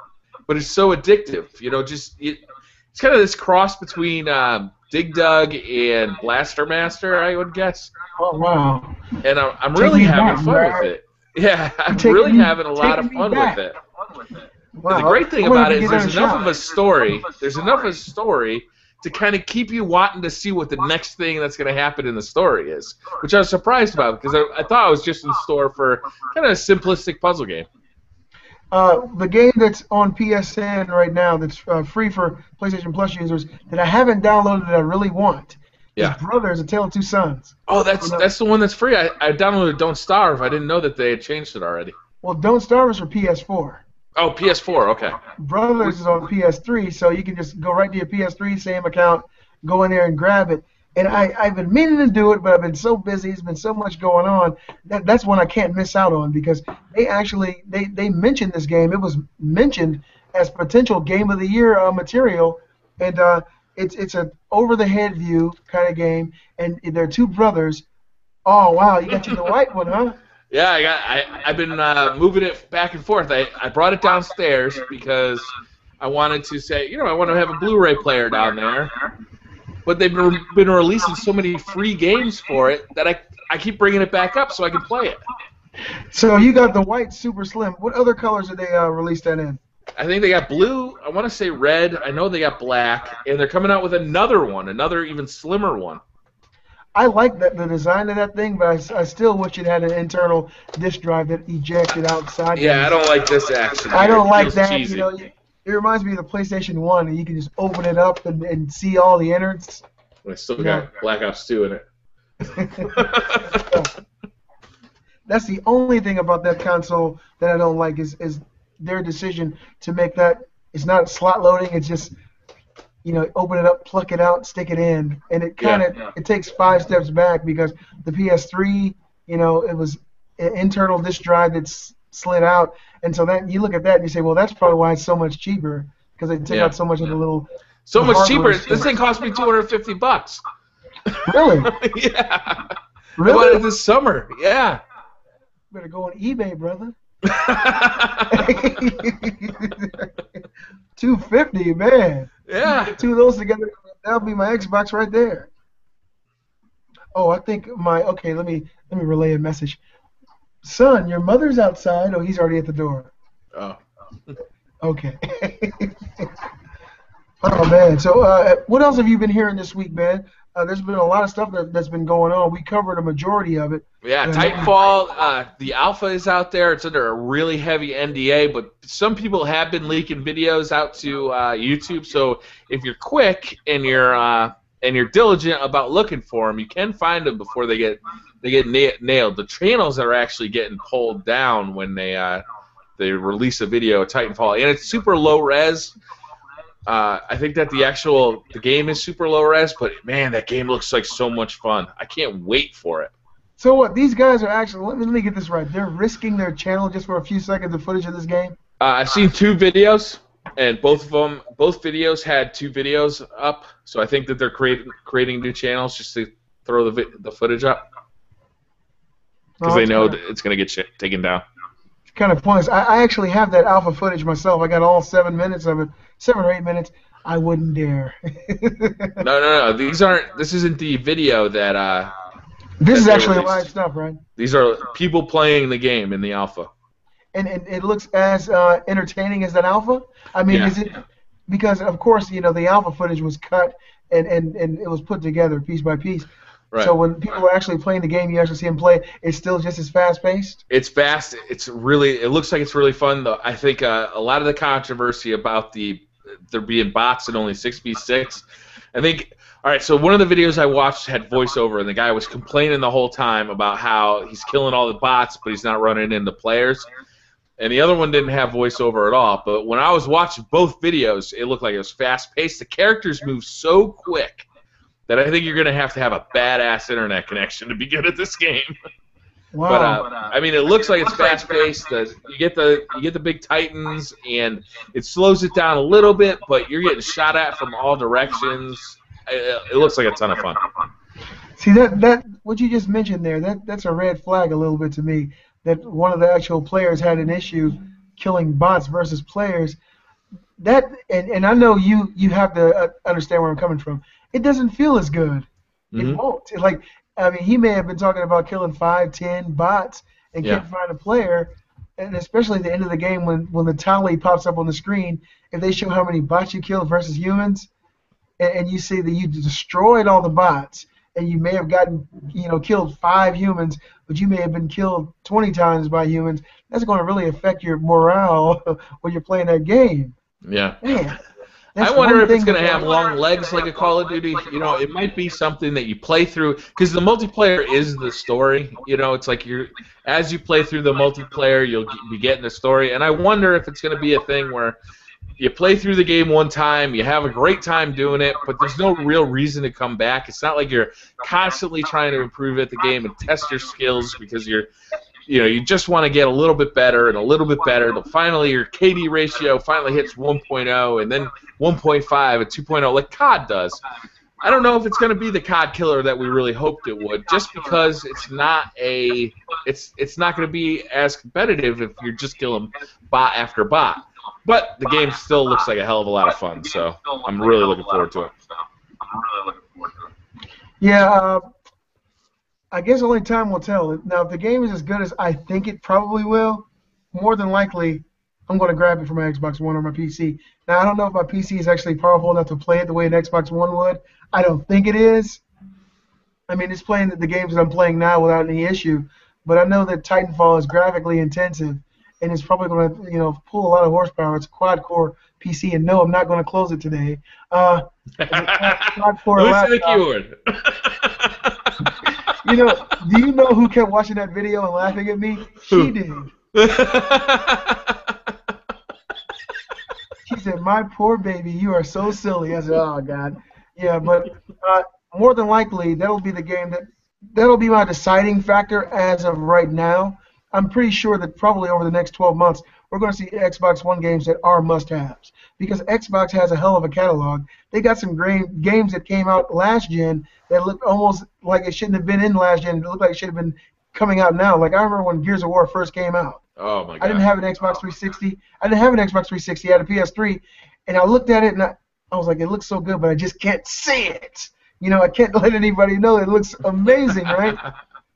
but it's so addictive. It's kind of this cross between Dig Dug and Blaster Master, I would guess. Oh, wow. And I'm really having fun with it. Yeah, I'm really having a lot of fun with it. Wow. The great thing about it is there's enough of a story. There's enough of a story to kind of keep you wanting to see what the next thing that's going to happen in the story is, which I was surprised about because I thought I was just in store for kind of a simplistic puzzle game. The game that's on PSN right now that's free for PlayStation Plus users that I haven't downloaded that I really want is Brothers: A Tale of Two Sons. Oh, that's the one that's free. I downloaded Don't Starve. I didn't know that they had changed it already. Well, Don't Starve is for PS4. Oh, PS4, okay. Brothers is on PS3, so you can just go right to your PS3, same account, go in there and grab it. And I've been meaning to do it, but I've been so busy. There's been so much going on. That's one I can't miss out on because they mentioned this game. It was mentioned as potential Game of the Year material, and it's an over-the-head view kind of game. And there are 2 brothers. Oh wow, you got the white one, huh? Yeah, I've been moving it back and forth. I brought it downstairs because I wanted to say, I want to have a Blu-ray player down there. But they've been releasing so many free games for it that I keep bringing it back up so I can play it. So you got the white Super Slim. What other colors did they release that in? I think they got blue. I want to say red. I know they got black. And they're coming out with another one, another even slimmer one. I like the design of that thing, but I still wish it had an internal disk drive that ejected outside. Yeah, I don't like this action. I don't like that. Cheesy. It reminds me of the PlayStation 1, and you can just open it up and see all the innards. I still got Black Ops 2 in it. That's the only thing about that console that I don't like is their decision to make that. It's not slot loading. It's just open it up, pluck it out, stick it in, and it kind of it takes 5 steps back because the PS3, it was an internal disk drive that's slid out, and so that you look at that and you say, well, that's probably why it's so much cheaper because they took out so much of the little. So much cheaper. This thing cost me $250. Really? Yeah. Really? I bought it this summer. Yeah. Better go on eBay, brother. $250, man. Yeah. Get 2 of those together, that'll be my Xbox right there. Oh, I think okay. Let me relay a message. Son, your mother's outside. Oh, he's already at the door. Oh. Okay. Oh man. So, what else have you been hearing this week, man? There's been a lot of stuff that's been going on. We covered a majority of it. Yeah, Titanfall, the alpha is out there. It's under a really heavy NDA, but some people have been leaking videos out to YouTube. So if you're quick and you're diligent about looking for them, you can find them before they get nailed. The channels are actually getting pulled down when they release a video of Titanfall, and it's super low res. I think that the game is super low res, but man, that game looks like so much fun. I can't wait for it. So what? These guys are actually, let me get this right. They're risking their channel just for a few seconds of footage of this game? I've seen 2 videos, and both videos had 2 videos up. So I think that they're creating new channels just to throw the footage up because they know that it's going to get taken down. Kind of pointless. I actually have that alpha footage myself. I got all 7 minutes of it, 7 or 8 minutes. I wouldn't dare. No. This isn't the video that. This is they actually released. live stuff, right? These are people playing the game in the alpha. And it looks as entertaining as that alpha. I mean, Yeah. is it because of course the alpha footage was cut and it was put together piece by piece. Right. So when people are actually playing the game, you actually see them play. It's still just as fast paced. It's fast. It looks like it's really fun though. I think a lot of the controversy about there being bots and only 6v6. I think. All right, so one of the videos I watched had voiceover, and the guy was complaining the whole time about how he's killing all the bots, but he's not running into players. And the other one didn't have voiceover at all. But when I was watching both videos, it looked like it was fast-paced. The characters move so quick that I think you're going to have a badass internet connection to be good at this game. Wow. But I mean, it looks like it's fast-paced. You get the big titans, and it slows it down a little bit, but you're getting shot at from all directions. It looks like a ton of fun. See that what you just mentioned there, that's a red flag a little bit to me. That one of the actual players had an issue killing bots versus players. That and I know you have to understand where I'm coming from. It doesn't feel as good. Mm-hmm. It won't. Like I mean, he may have been talking about killing 5, 10 bots and can't find a player. And especially at the end of the game when the tally pops up on the screen, if they show how many bots you killed versus humans. And you see that you destroyed all the bots, and you may have killed 5 humans, but you may have been killed 20 times by humans. That's going to really affect your morale when you're playing that game. Yeah. Man, I wonder if it's going to have long legs like a Call of Duty. It might be something that you play through, because the multiplayer is the story. It's like as you play through the multiplayer, you'll be getting the story. And I wonder if it's going to be a thing where you play through the game one time, you have a great time doing it, but there's no real reason to come back. It's not like you're constantly trying to improve at the game and test your skills because you just want to get a little bit better and a little bit better. Till finally your KD ratio finally hits 1.0 and then 1.5 and 2.0 like COD does. I don't know if it's going to be the COD killer that we really hoped it would, just because it's not going to be as competitive if you're just killing bot after bot. But the game still looks like a hell of a lot of fun, so I'm really looking forward to it. Yeah, I guess only time will tell. Now, if the game is as good as I think it probably will, more than likely I'm going to grab it for my Xbox One or my PC. Now, I don't know if my PC is actually powerful enough to play it the way an Xbox One would. I don't think it is. I mean, it's playing the games that I'm playing now without any issue, but I know that Titanfall is graphically intensive. And it's probably going to, pull a lot of horsepower. It's a quad-core PC, and no, I'm not going to close it today. Quad-core Listen to the keyword. Do you know who kept watching that video and laughing at me? She did. She said, "My poor baby, you are so silly." I said, "Oh God." Yeah, but more than likely, that'll be the game that'll be my deciding factor as of right now. I'm pretty sure that probably over the next 12 months, we're going to see Xbox One games that are must-haves. Because Xbox has a hell of a catalog. They got some great games that came out last gen that looked almost like it shouldn't have been in last gen. It looked like it should have been coming out now. Like I remember when Gears of War first came out. Oh, my God. I didn't have an Xbox 360. I didn't have an Xbox 360. I had a PS3. And I looked at it, and I was like, it looks so good, but I just can't see it. I can't let anybody know it looks amazing, right?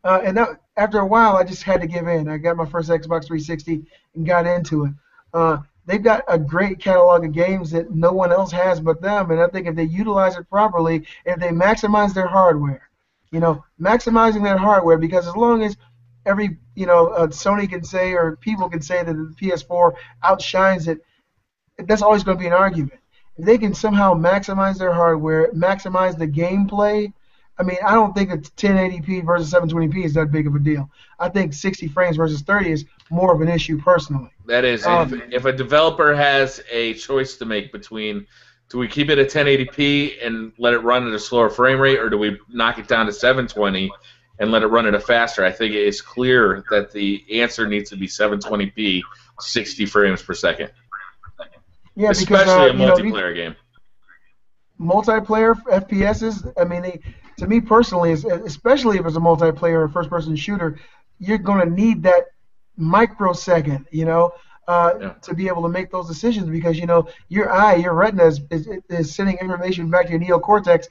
And after a while, I just had to give in. I got my first Xbox 360 and got into it. They've got a great catalog of games that no one else has but them, and I think if they utilize it properly, if they maximize their hardware, maximizing that hardware, because as long as every, Sony can say or people can say that the PS4 outshines it, that's always going to be an argument. If they can somehow maximize their hardware, maximize the gameplay, I mean, I don't think it's 1080p versus 720p is that big of a deal. I think 60 frames versus 30 is more of an issue personally. That is, if a developer has a choice to make between, do we keep it at 1080p and let it run at a slower frame rate, or do we knock it down to 720 and let it run at a faster? I think it is clear that the answer needs to be 720p, 60 frames per second. Yeah, especially because, a multiplayer game. Multiplayer FPSs, I mean, to me personally, especially if it's a multiplayer or first-person shooter, you're going to need that microsecond, to be able to make those decisions because, your retina is sending information back to your neocortex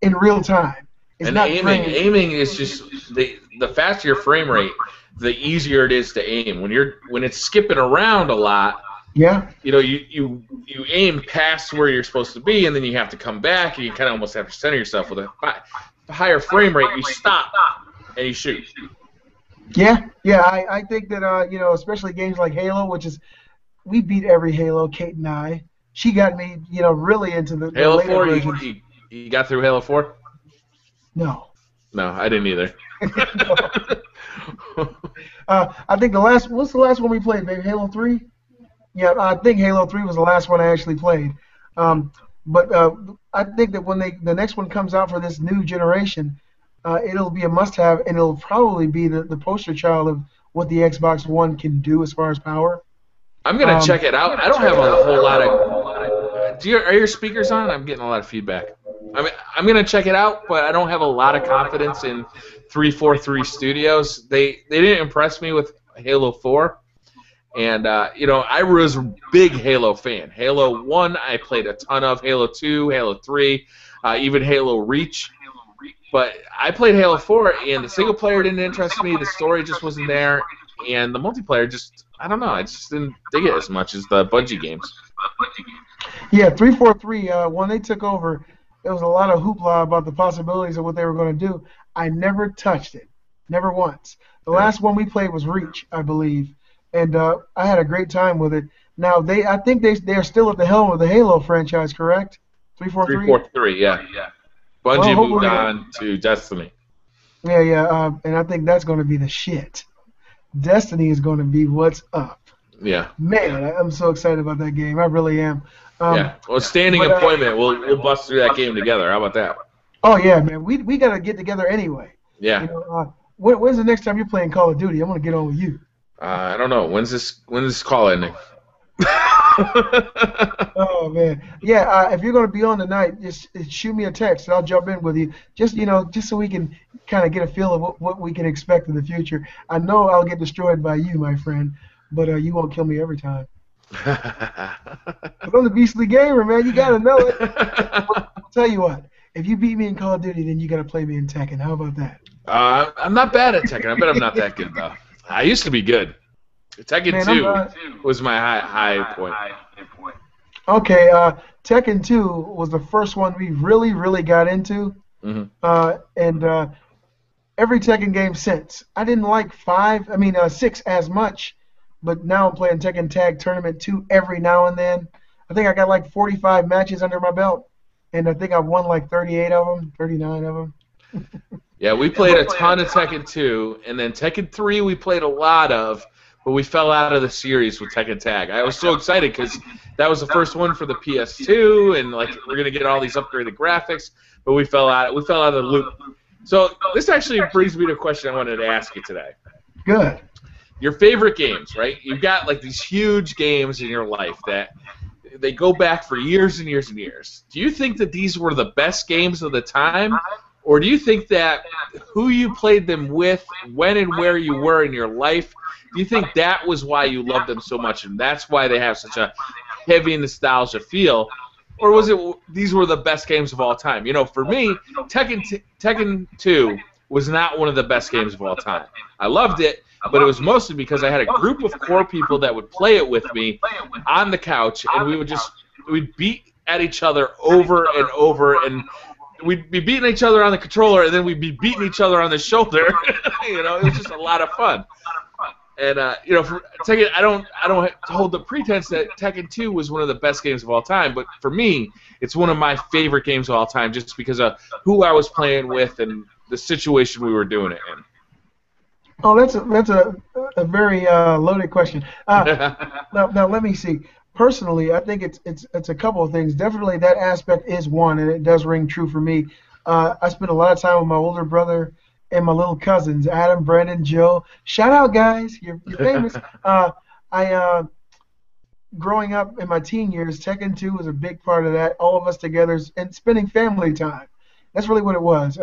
in real time. It's and not aiming is just the faster your frame rate, the easier it is to aim. When it's skipping around a lot, yeah. You aim past where you're supposed to be, and then you have to come back, and you kind of almost have to center yourself. With a higher frame rate, you stop and you shoot. Yeah, I think that especially games like Halo, we beat every Halo, Kate and I. She got me, really into the Halo later 4. versions. You got through Halo 4? No. No, I didn't either. I think what's the last one we played, baby? Halo 3? Yeah, I think Halo 3 was the last one I actually played. But I think that when the next one comes out for this new generation, it'll be a must-have, and it'll probably be the poster child of what the Xbox One can do as far as power. I'm going to check it out. I don't have a whole lot of... Are your speakers on? I'm getting a lot of feedback. I'm going to check it out, but I don't have a lot of confidence in 343 Studios. They didn't impress me with Halo 4. And, I was a big Halo fan. Halo 1 I played a ton of. Halo 2, Halo 3, even Halo Reach. But I played Halo 4, and the single player didn't interest me. The story just wasn't there. And the multiplayer just, I don't know, I just didn't dig it as much as the Bungie games. Yeah, 343, when they took over, there was a lot of hoopla about the possibilities of what they were going to do. I never touched it. Never once. The last one we played was Reach, I believe. And I had a great time with it. Now, I think they're still at the helm of the Halo franchise, correct? 343? 343, yeah. Bungie moved on to Destiny. Yeah, and I think that's going to be the shit. Destiny is going to be what's up. Yeah. Man, I'm so excited about that game. I really am. Yeah. Well, standing appointment. We'll bust through that game together. How about that? Oh, yeah, man. We got to get together anyway. Yeah. When's the next time you're playing Call of Duty? I'm going to get on with you. I don't know. When's this call ending? Oh man, yeah. If you're gonna be on tonight, just shoot me a text and I'll jump in with you. Just so we can kind of get a feel of what we can expect in the future. I know I'll get destroyed by you, my friend, but you won't kill me every time. I'm the beastly gamer, man. You gotta know it. I'll tell you what. If you beat me in Call of Duty, then you gotta play me in Tekken. How about that? I'm not bad at Tekken. I bet I'm not that good though. I used to be good. Tekken 2 was my high point. Okay, Tekken 2 was the first one we really, really got into. Mm-hmm. And every Tekken game since. I didn't like 6 as much, but now I'm playing Tekken Tag Tournament 2 every now and then. I think I got like 45 matches under my belt, and I think I won like 38 of them, 39 of them. Yeah, we played a ton of Tekken 2, and then Tekken 3 we played a lot of, but we fell out of the series with Tekken Tag. I was so excited because that was the first one for the PS2, and like we're gonna get all these upgraded graphics, but we fell out of the loop. So this actually brings me to a question I wanted to ask you today. Good. Your favorite games, right? You've got like these huge games in your life that they go back for years and years and years. Do you think that these were the best games of the time? Or do you think that who you played them with, when and where you were in your life, do you think that was why you loved them so much and that's why they have such a heavy nostalgia feel? Or was it these were the best games of all time? For me, Tekken 2 was not one of the best games of all time. I loved it, but it was mostly because I had a group of core people that would play it with me on the couch, and we'd beat at each other over and over, and we'd be beating each other on the controller, and then we'd be beating each other on the shoulder. It was just a lot of fun. And for Tekken, I don't hold the pretense that Tekken 2 was one of the best games of all time, but for me, it's one of my favorite games of all time, just because of who I was playing with and the situation we were doing it in. Oh, that's a very loaded question. Now let me see. Personally, I think it's a couple of things. Definitely, that aspect is one, and it does ring true for me. I spent a lot of time with my older brother and my little cousins, Adam, Brandon, Joe. Shout out, guys! You're famous. Growing up in my teen years, Tekken 2 was a big part of that. All of us together and spending family time. That's really what it was.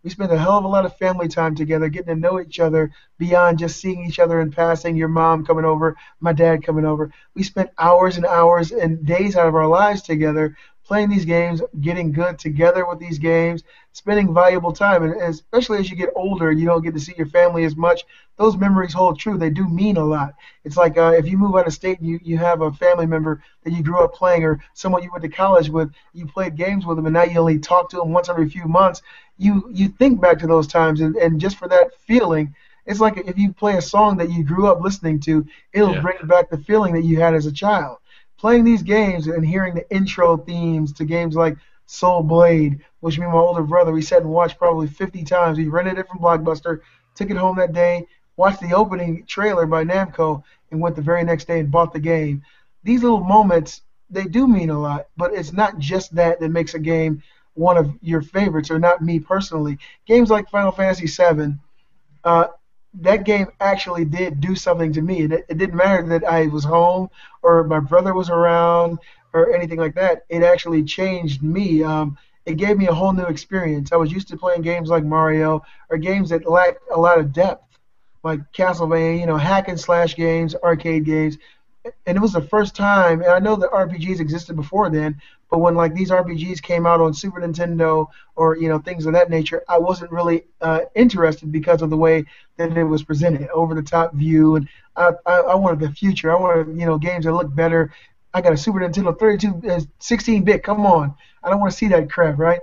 We spent a hell of a lot of family time together, getting to know each other beyond just seeing each other in passing, your mom coming over, my dad coming over. We spent hours and hours and days out of our lives together playing these games, getting good together with these games, spending valuable time. And especially as you get older, you don't get to see your family as much. Those memories hold true. They do mean a lot. It's like if you move out of state and you have a family member that you grew up playing or someone you went to college with, you played games with them, and now you only talk to them once every few months. You think back to those times, and just for that feeling, it's like if you play a song that you grew up listening to, it'll bring back the feeling that you had as a child. Playing these games and hearing the intro themes to games like Soul Blade, which me and my older brother, we sat and watched probably 50 times. We rented it from Blockbuster, took it home that day, watched the opening trailer by Namco, and went the very next day and bought the game. These little moments, they do mean a lot, but it's not just that makes a game one of your favorites, or not me personally. Games like Final Fantasy VII, that game actually did do something to me. It didn't matter that I was home or my brother was around or anything like that. It actually changed me. It gave me a whole new experience. I was used to playing games like Mario or games that lacked a lot of depth, like Castlevania, hack and slash games, arcade games. And it was the first time, and I know that RPGs existed before then, but when like these RPGs came out on Super Nintendo or things of that nature, I wasn't really interested because of the way that it was presented, over the top view, and I wanted the future. I wanted games that look better. I got a Super Nintendo 16-bit. Come on, I don't want to see that crap, right?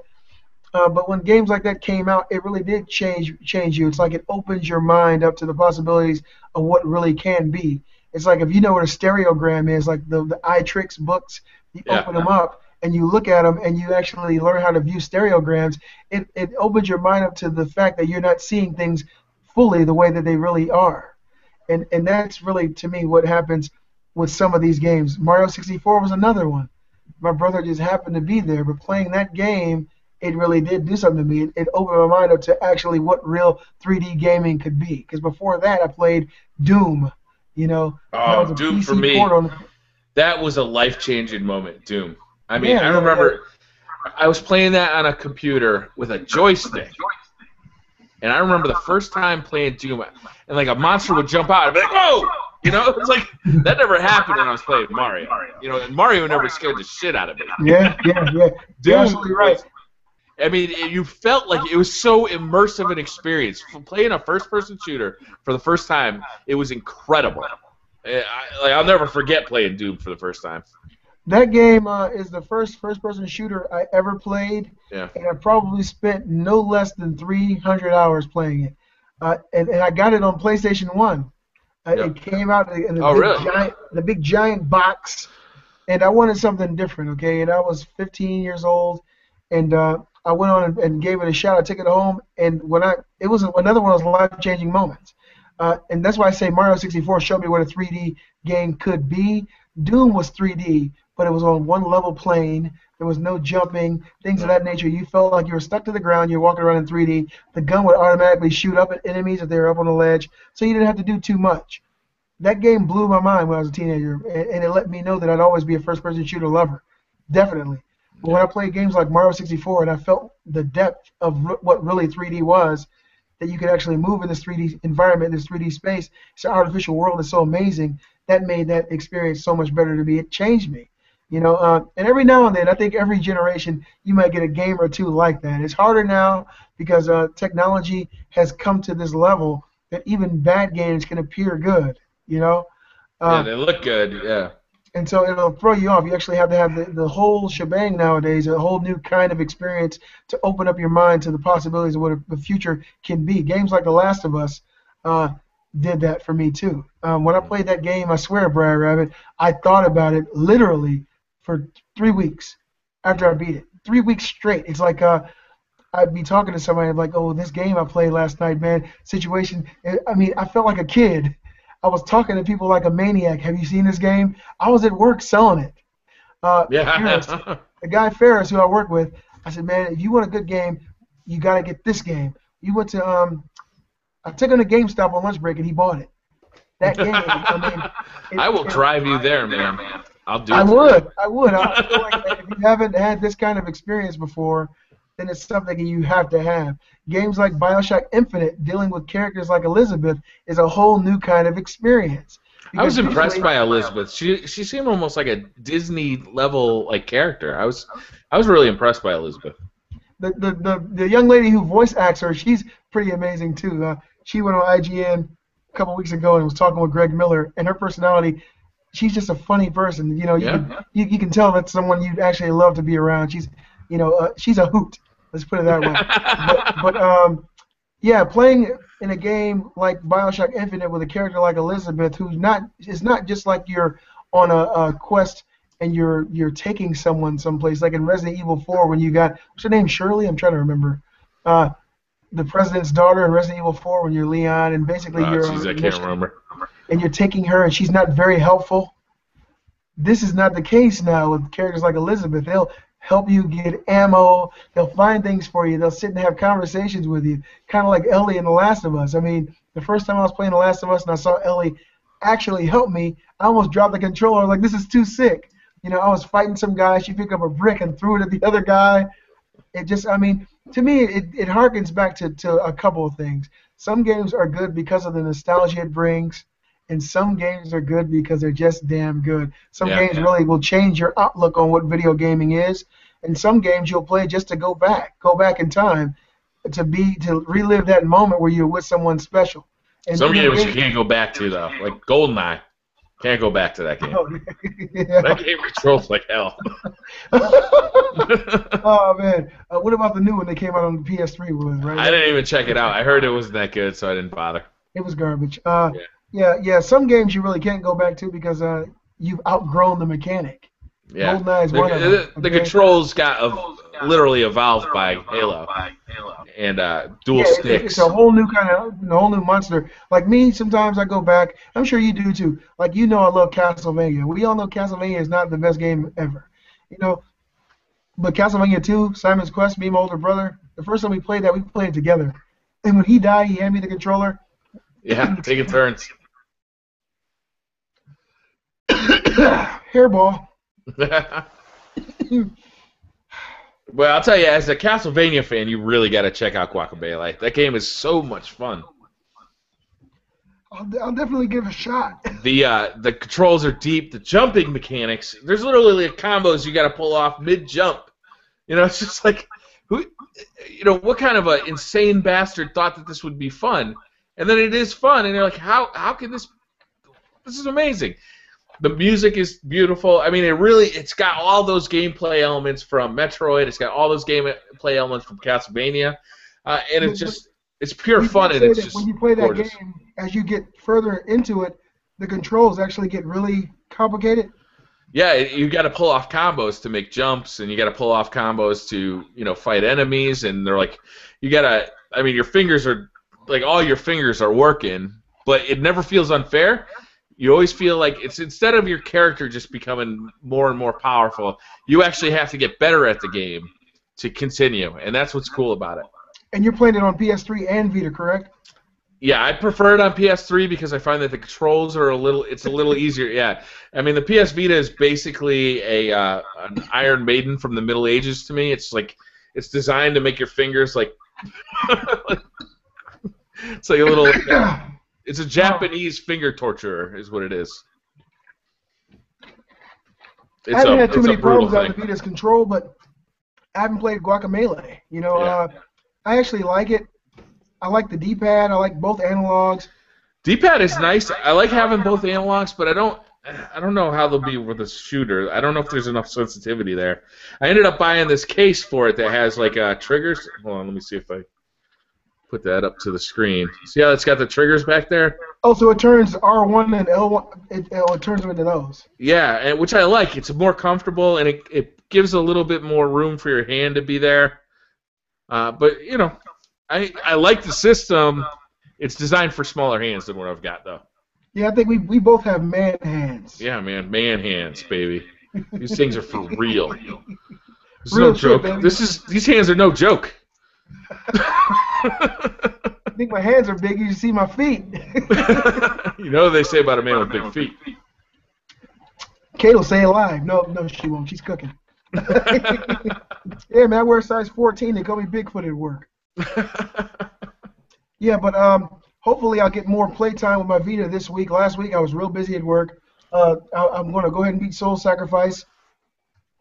But when games like that came out, it really did change you. It's like it opens your mind up to the possibilities of what really can be. It's like if you know what a stereogram is, like the iTricks books, you open them up and you look at them and you actually learn how to view stereograms, it opens your mind up to the fact that you're not seeing things fully the way that they really are. And that's really, to me, what happens with some of these games. Mario 64 was another one. My brother just happened to be there, but playing that game, it really did do something to me. It opened my mind up to actually what real 3D gaming could be. Because before that, I played Doom. Doom PC for me. That was a life-changing moment, Doom. I mean, I remember I was playing that on a computer with a joystick. And I remember the first time playing Doom, and like a monster would jump out, I'd be like, whoa! It's like, that never happened when I was playing Mario. And Mario never scared the shit out of me. Yeah. Doom, you're absolutely right. I mean, you felt like it was so immersive an experience. Playing a first-person shooter for the first time, it was incredible. I'll never forget playing Doom for the first time. That game is the first-person shooter I ever played, and I probably spent no less than 300 hours playing it. And I got it on PlayStation 1. It came out in the big giant box, and I wanted something different, okay? And I was 15 years old, and I went on and gave it a shot. I took it home, and it was another one of those life-changing moments. And that's why I say Mario 64 showed me what a 3D game could be. Doom was 3D, but it was on one level plane. There was no jumping, things of that nature. You felt like you were stuck to the ground. You're walking around in 3D. The gun would automatically shoot up at enemies if they were up on the ledge, so you didn't have to do too much. That game blew my mind when I was a teenager, and it let me know that I'd always be a first-person shooter lover, definitely. But when I played games like Mario 64 and I felt the depth of what really 3D was, that you could actually move in this 3D environment, this 3D space, this artificial world is so amazing, that made that experience so much better to me. It changed me. And every now and then, I think every generation, you might get a game or two like that. It's harder now because technology has come to this level that even bad games can appear good, yeah, they look good, yeah. And so it'll throw you off. You actually have to have the whole shebang nowadays, a whole new kind of experience to open up your mind to the possibilities of what the future can be. Games like The Last of Us did that for me too. When I played that game, I swear, BriarRabbit, I thought about it literally for 3 weeks after I beat it. 3 weeks straight. It's like I'd be talking to somebody like, oh, this game I played last night, man, situation. I mean, I felt like a kid. I was talking to people like a maniac. Have you seen this game? I was at work selling it. Ferris, the guy Ferris, who I work with, I said, man, if you want a good game, you got to get this game. You went to, I took him to GameStop on lunch break, and he bought it. That game, I will drive you there, man. I'll do it. I would. I feel like if you haven't had this kind of experience before, then it's something you have to have. Games like BioShock Infinite, dealing with characters like Elizabeth, is a whole new kind of experience. I was Because impressed usually- by Elizabeth. She seemed almost like a Disney level like character. I was really impressed by Elizabeth. The young lady who voice acts her, she's pretty amazing too. She went on IGN a couple weeks ago and was talking with Greg Miller, and her personality, she's just a funny person. You know, you can tell that's someone you'd actually love to be around. She's a hoot. Let's put it that way. but yeah, playing in a game like BioShock Infinite with a character like Elizabeth, it's not just like you're on a quest and you're taking someone someplace, like in Resident Evil 4 when you got, what's her name, Shirley? I'm trying to remember. The president's daughter in Resident Evil 4 when you're Leon, and basically I can't remember. And you're taking her and she's not very helpful. This is not the case now with characters like Elizabeth. They'll help you get ammo. They'll find things for you. They'll sit and have conversations with you, kind of like Ellie in The Last of Us. I mean, the first time I was playing The Last of Us and I saw Ellie actually help me, I almost dropped the controller. I was like, this is too sick. You know, I was fighting some guy. She picked up a brick and threw it at the other guy. It just, I mean, to me, it harkens back to a couple of things. Some games are good because of the nostalgia it brings, and some games are good because they're just damn good. Some games really will change your outlook on what video gaming is, and some games you'll play just to go back in time, to relive that moment where you're with someone special. And some games you can't go back to though, like GoldenEye. Can't go back to that game. Oh, yeah. That game controls like hell. Oh man, what about the new one that came out on the PS3? Right? I didn't even check it out. I heard it wasn't that good, so I didn't bother. It was garbage. Yeah. Some games you really can't go back to because you've outgrown the mechanic. Yeah. GoldenEye is one of them. The controls got literally evolved by Halo and dual sticks. It's a whole new monster. Like me, sometimes I go back. I'm sure you do too. Like I love Castlevania. We all know Castlevania is not the best game ever, But Castlevania 2, Simon's Quest, me and my older brother. The first time we played that, we played it together. And when he died, he handed me the controller. Yeah, taking turns. Hairball. Well, I'll tell you, as a Castlevania fan, you really got to check out Guacamelee. That game is so much fun. I'll definitely give it a shot. The controls are deep. The jumping mechanics. There's literally combos you got to pull off mid-jump. It's just like, what kind of an insane bastard thought that this would be fun? And then it is fun, and you're like, how can this? This is amazing. The music is beautiful. I mean, it's got all those gameplay elements from Metroid. It's got all those gameplay elements from Castlevania, and it's pure fun. And it's just when you play that gorgeous. game, as you get further into it, the controls actually get really complicated. Yeah, you got to pull off combos to make jumps, and you got to pull off combos to fight enemies, and they're like, your fingers are like all your fingers are working, but it never feels unfair. You always feel like it's instead of your character just becoming more and more powerful, you actually have to get better at the game to continue, and that's what's cool about it. And you're playing it on PS3 and Vita, correct? Yeah, I prefer it on PS3 because I find that the controls are a little easier. Yeah, I mean the PS Vita is basically an Iron Maiden from the Middle Ages to me. It's like it's designed to make your fingers like it's like a little. It's a Japanese finger torturer, is what it is. I haven't had too many problems out of the Vita's control, but I haven't played Guacamelee. I actually like it. I like the D-pad. I like both analogs. D-pad is nice. I like having both analogs, but I don't know how they'll be with a shooter. I don't know if there's enough sensitivity there. I ended up buying this case for it that has like triggers. Hold on, let me see if I put that up to the screen. See how it's got the triggers back there? Oh, so it turns R1 and L1. It turns them into those. Yeah, and which I like. It's more comfortable, and it gives a little bit more room for your hand to be there. But I like the system. It's designed for smaller hands than what I've got, though. Yeah, I think we both have man hands. Yeah, man hands, baby. These things are for real. This is Real no joke. shit, baby. These hands are no joke. I think my hands are big. You should see my feet. You know what they say about a man with big feet. Kate will say it live. No, she won't. She's cooking. Yeah, man, I wear a size 14. They call me Bigfoot at work. Yeah, but hopefully I'll get more playtime with my Vita this week. Last week I was real busy at work. I'm going to go ahead and beat Soul Sacrifice.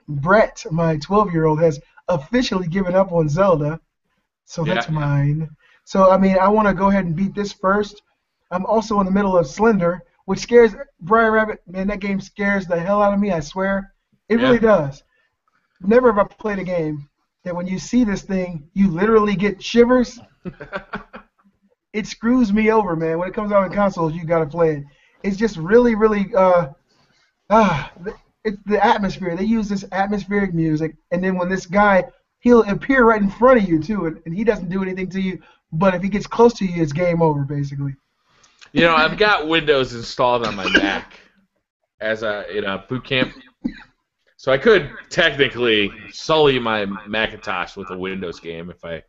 Brett, my 12-year-old, has officially given up on Zelda, so that's mine. So, I mean, I want to go ahead and beat this first. I'm also in the middle of Slender, which scares BriarRabbit. Man, that game scares the hell out of me, I swear. It really does. Never have I played a game that when you see this thing, you literally get shivers. It screws me over, man. When it comes out on consoles, you got to play it. It's just really, really, it's the atmosphere. They use this atmospheric music, and then when this guy, he'll appear right in front of you, too, and he doesn't do anything to you, but if he gets close to you, it's game over, basically. You know, I've got Windows installed on my Mac as in a boot camp, so I could technically sully my Macintosh with a Windows game if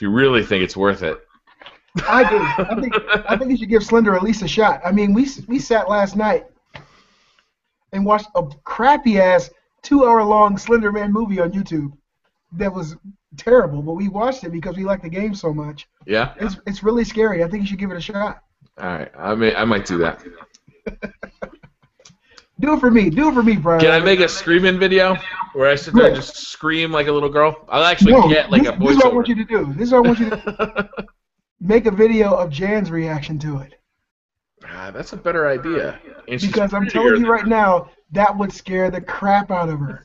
you really think it's worth it. I do. I think you should give Slender at least a shot. I mean, we sat last night and watched a crappy-ass 2-hour-long Slender Man movie on YouTube that was terrible, but we watched it because we like the game so much. Yeah? It's really scary. I think you should give it a shot. All right. I might do that. Do it for me. Do it for me, Brian. Can I make a screaming video where I sit there and just scream like a little girl? I'll actually get like a voiceover. This is what I want you to do. This is what I want you to do. Make a video of Jan's reaction to it. That's a better idea. Because I'm telling you right now, that would scare the crap out of her.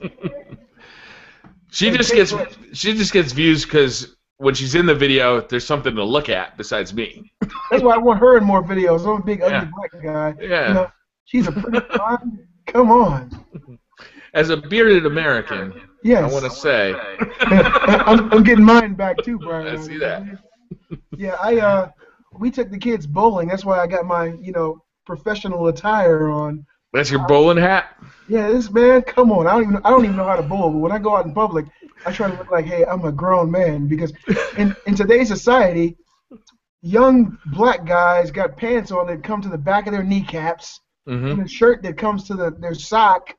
She just gets views because when she's in the video, there's something to look at besides me. That's why I want her in more videos. I'm a big ugly black guy. Yeah. You know, she's a pretty blonde. Come on. As a bearded American, yes. I want to say. I'm getting mine back too, Brian. I see that. Yeah, we took the kids bowling. That's why I got my, professional attire on. That's your bowling hat? Yeah, man, come on. I don't even know how to bowl, but when I go out in public, I try to look like, hey, I'm a grown man, because in today's society, young black guys got pants on that come to the back of their kneecaps, and a shirt that comes to their sock,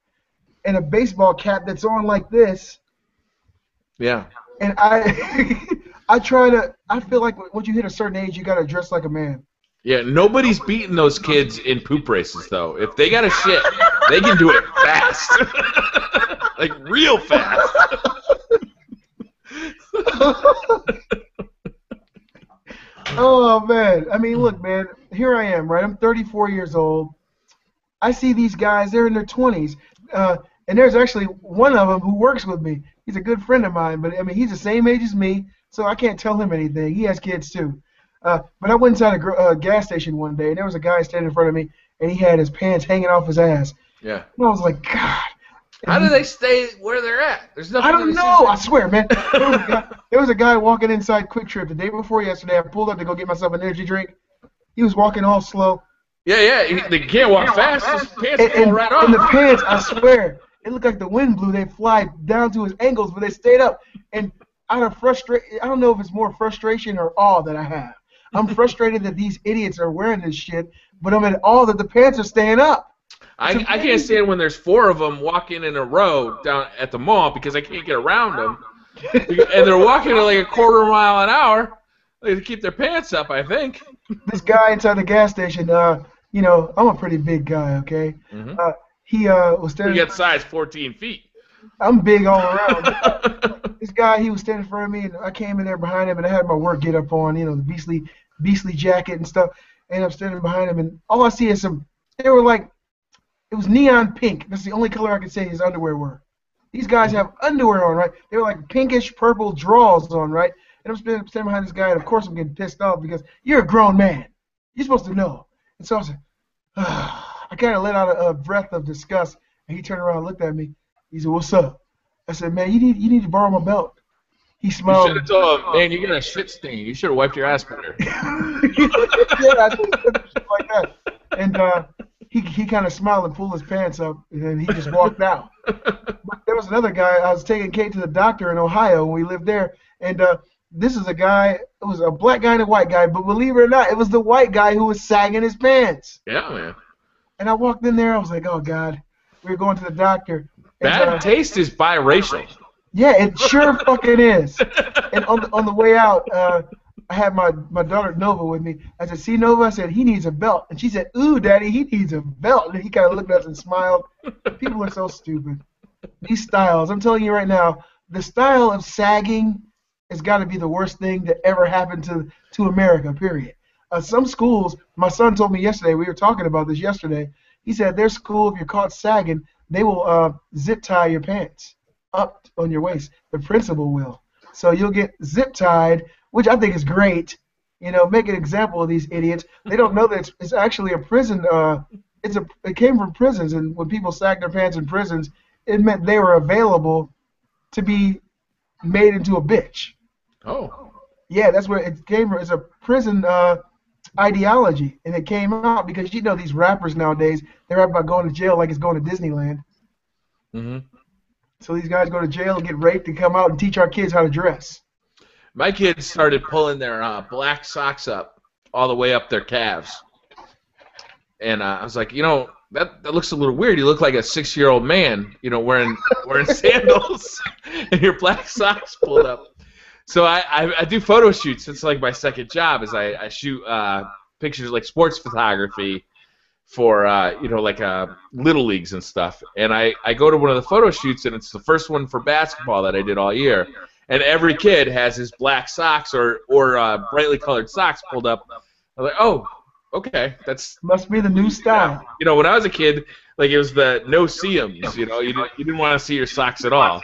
and a baseball cap that's on like this. Yeah. And I feel like once you hit a certain age, you got to dress like a man. Yeah, nobody's beating those kids in poop races, though. If they got a shit, they can do it fast. Like, real fast. Oh, man. I mean, look, man, here I am, right? I'm 34 years old. I see these guys, they're in their 20s. And there's actually one of them who works with me. He's a good friend of mine, but, I mean, he's the same age as me, so I can't tell him anything. He has kids, too. But I went inside a gas station one day, and there was a guy standing in front of me, and he had his pants hanging off his ass. Yeah. And I was like, God. How do they stay where they're at? There's nothing. I don't know. I swear, man. There was a guy walking inside Quick Trip the day before yesterday. I pulled up to go get myself an energy drink. He was walking all slow. Yeah. They can't walk fast. His pants fall right off. And the pants, I swear, it looked like the wind blew. They fly down to his ankles, but they stayed up. And out of frustration, I don't know if it's more frustration or awe that I have. I'm frustrated that these idiots are wearing this shit, but I'm in awe that the pants are staying up. I can't stand when there's 4 of them walking in a row down at the mall because I can't get around them. And they're walking at like a quarter mile an hour. They keep their pants up, I think. This guy inside the gas station, I'm a pretty big guy, okay? He was standing. You got size 14 feet. I'm big all around. This guy, he was standing in front of me, and I came in there behind him, and I had my work get up on, the beastly jacket and stuff. And I'm standing behind him, and all I see is it was neon pink. That's the only color I could say his underwear were. These guys have underwear on, right? They were like pinkish purple drawers on, right? And I'm standing behind this guy, and of course I'm getting pissed off because you're a grown man. You're supposed to know. And so I was like, I kind of let out a breath of disgust, and he turned around and looked at me. He said, "What's up?" I said, "Man, you need to borrow my belt." He smiled. You should have told him, "Man, you got a shit stain. You should have wiped your ass better." Yeah, I said shit like that. And he kind of smiled and pulled his pants up, and then he just walked out. But there was another guy. I was taking Kate to the doctor in Ohio when we lived there, and this is a guy. It was a black guy and a white guy, but believe it or not, it was the white guy who was sagging his pants. Yeah, man. And I walked in there. I was like, "Oh God." We were going to the doctor, And, Bad taste is biracial. Yeah, it sure fucking is. And on the way out, I had my daughter Nova with me. I said, "See, Nova?" I said, "He needs a belt." And she said, "Ooh, Daddy, he needs a belt." And he kind of looked at us and smiled. People are so stupid. These styles, I'm telling you right now, the style of sagging has got to be the worst thing that ever happened to America, period. Some schools, my son told me yesterday, we were talking about this yesterday, he said their school, if you're caught sagging, they will zip tie your pants up on your waist. The principal will. So you'll get zip tied, which I think is great. You know, make an example of these idiots. They don't know that it's actually a prison. It came from prisons, and when people sagged their pants in prisons, it meant they were available to be made into a bitch. Oh. Yeah, that's where it came from. It's a prison ideology, and it came out because you know these rappers nowadays, they rap about going to jail like it's going to Disneyland. Mm-hmm. So these guys go to jail and get raped and come out and teach our kids how to dress. My kids started pulling their black socks up all the way up their calves. And I was like, you know, that looks a little weird. You look like a 6-year-old man, you know, wearing sandals and your black socks pulled up. So I do photo shoots. It's like my second job is I shoot pictures like sports photography for, you know, like little leagues and stuff. And I go to one of the photo shoots, and it's the first one for basketball that I did all year. And every kid has his black socks or brightly colored socks pulled up. I'm like, oh, okay, that's must be the new style. You know, when I was a kid, like it was the no see-ums. You know, you didn't want to see your socks at all.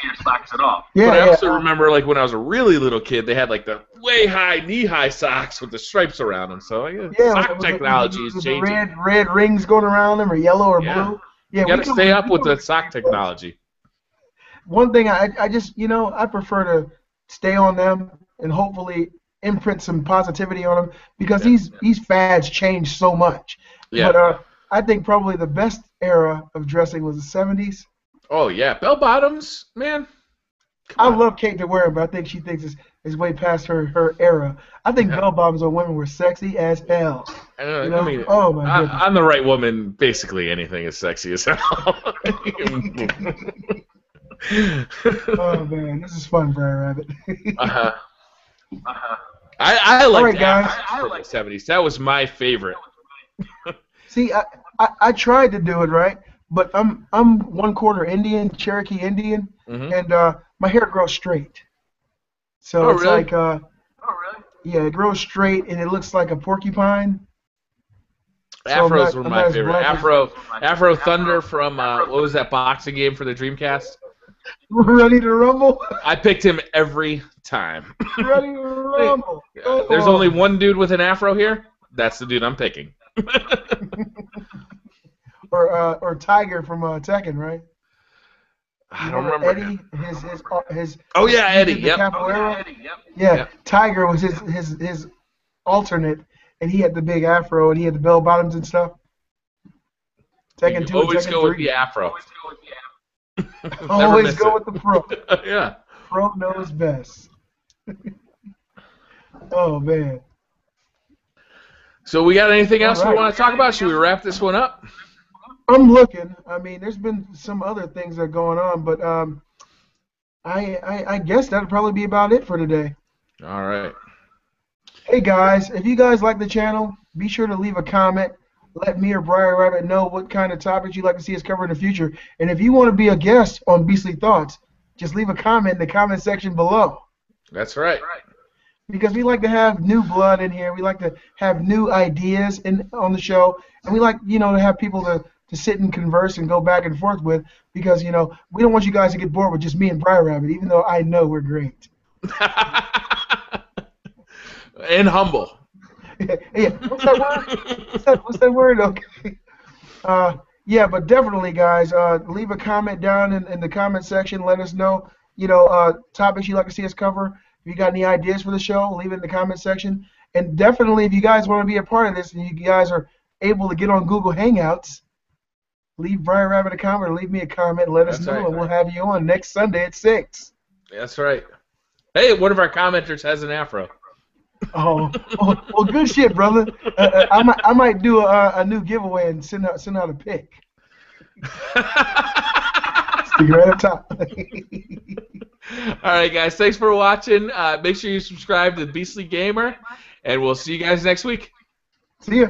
Yeah, but I also remember, like when I was a really little kid, they had like the way high, knee-high socks with the stripes around them. So sock technology is changing. Red rings going around them, or yellow or blue. Yeah, you got to stay up with the sock technology. One thing I just, you know, I prefer to stay on them and hopefully imprint some positivity on them because these fads change so much. Yeah. But I think probably the best era of dressing was the 70s. Oh, yeah. Bell bottoms, man. I love Kate to wear them, but I think she thinks it's way past her era. I think bell bottoms on women were sexy as hell. You know? I mean, oh my goodness. I'm the right woman. Basically anything is sexy as hell. Oh man, this is fun, BriarRabbit. I like right, guys. from the 70s. That was my favorite. See, I tried to do it right, but I'm 1/4 Indian, Cherokee Indian, and my hair grows straight. So it's really? like yeah, it grows straight and it looks like a porcupine. Afros were my favorite. Afro Thunder from what was that boxing game for the Dreamcast? Ready to Rumble? I picked him every time. Ready to Rumble. There's only one dude with an afro here. That's the dude I'm picking. or Tiger from Tekken, right? I don't remember. Eddie, his oh yeah, Eddie. Yep. Yeah, Tiger was his alternate, and he had the big afro, and he had the bell bottoms and stuff. Tekken 2, always Tekken go 3. with the afro. Always go with the pro. Yeah. Pro knows best. Oh man. So we got anything else we right. want to talk about? Should we wrap this one up? I'm looking. I mean, there's been some other things that are going on, but I guess that'll probably be about it for today. All right. Hey guys, if you guys like the channel, be sure to leave a comment. Let me or BriarRabbit know what kind of topics you'd like to see us cover in the future. And if you want to be a guest on Beastly Thoughts, just leave a comment in the comment section below. That's right. Because we like to have new blood in here. We like to have new ideas on the show. And we like, you know, to have people to sit and converse and go back and forth with. Because, you know, we don't want you guys to get bored with just me and BriarRabbit, even though I know we're great. And humble. Yeah. What's that word? What's that word? Okay. Yeah, but definitely, guys, leave a comment down in the comment section. Let us know, you know, topics you'd like to see us cover. If you got any ideas for the show, leave it in the comment section. And definitely, if you guys want to be a part of this and you guys are able to get on Google Hangouts, leave BriarRabbit a comment or leave me a comment and let us know, and we'll have you on next Sunday at 6. That's right. Hey, one of our commenters has an afro. Oh, well, good shit, brother. I might do a new giveaway and send out a pic. You're right up top. All right, guys. Thanks for watching. Make sure you subscribe to Beastly Gamer, and we'll see you guys next week. See ya.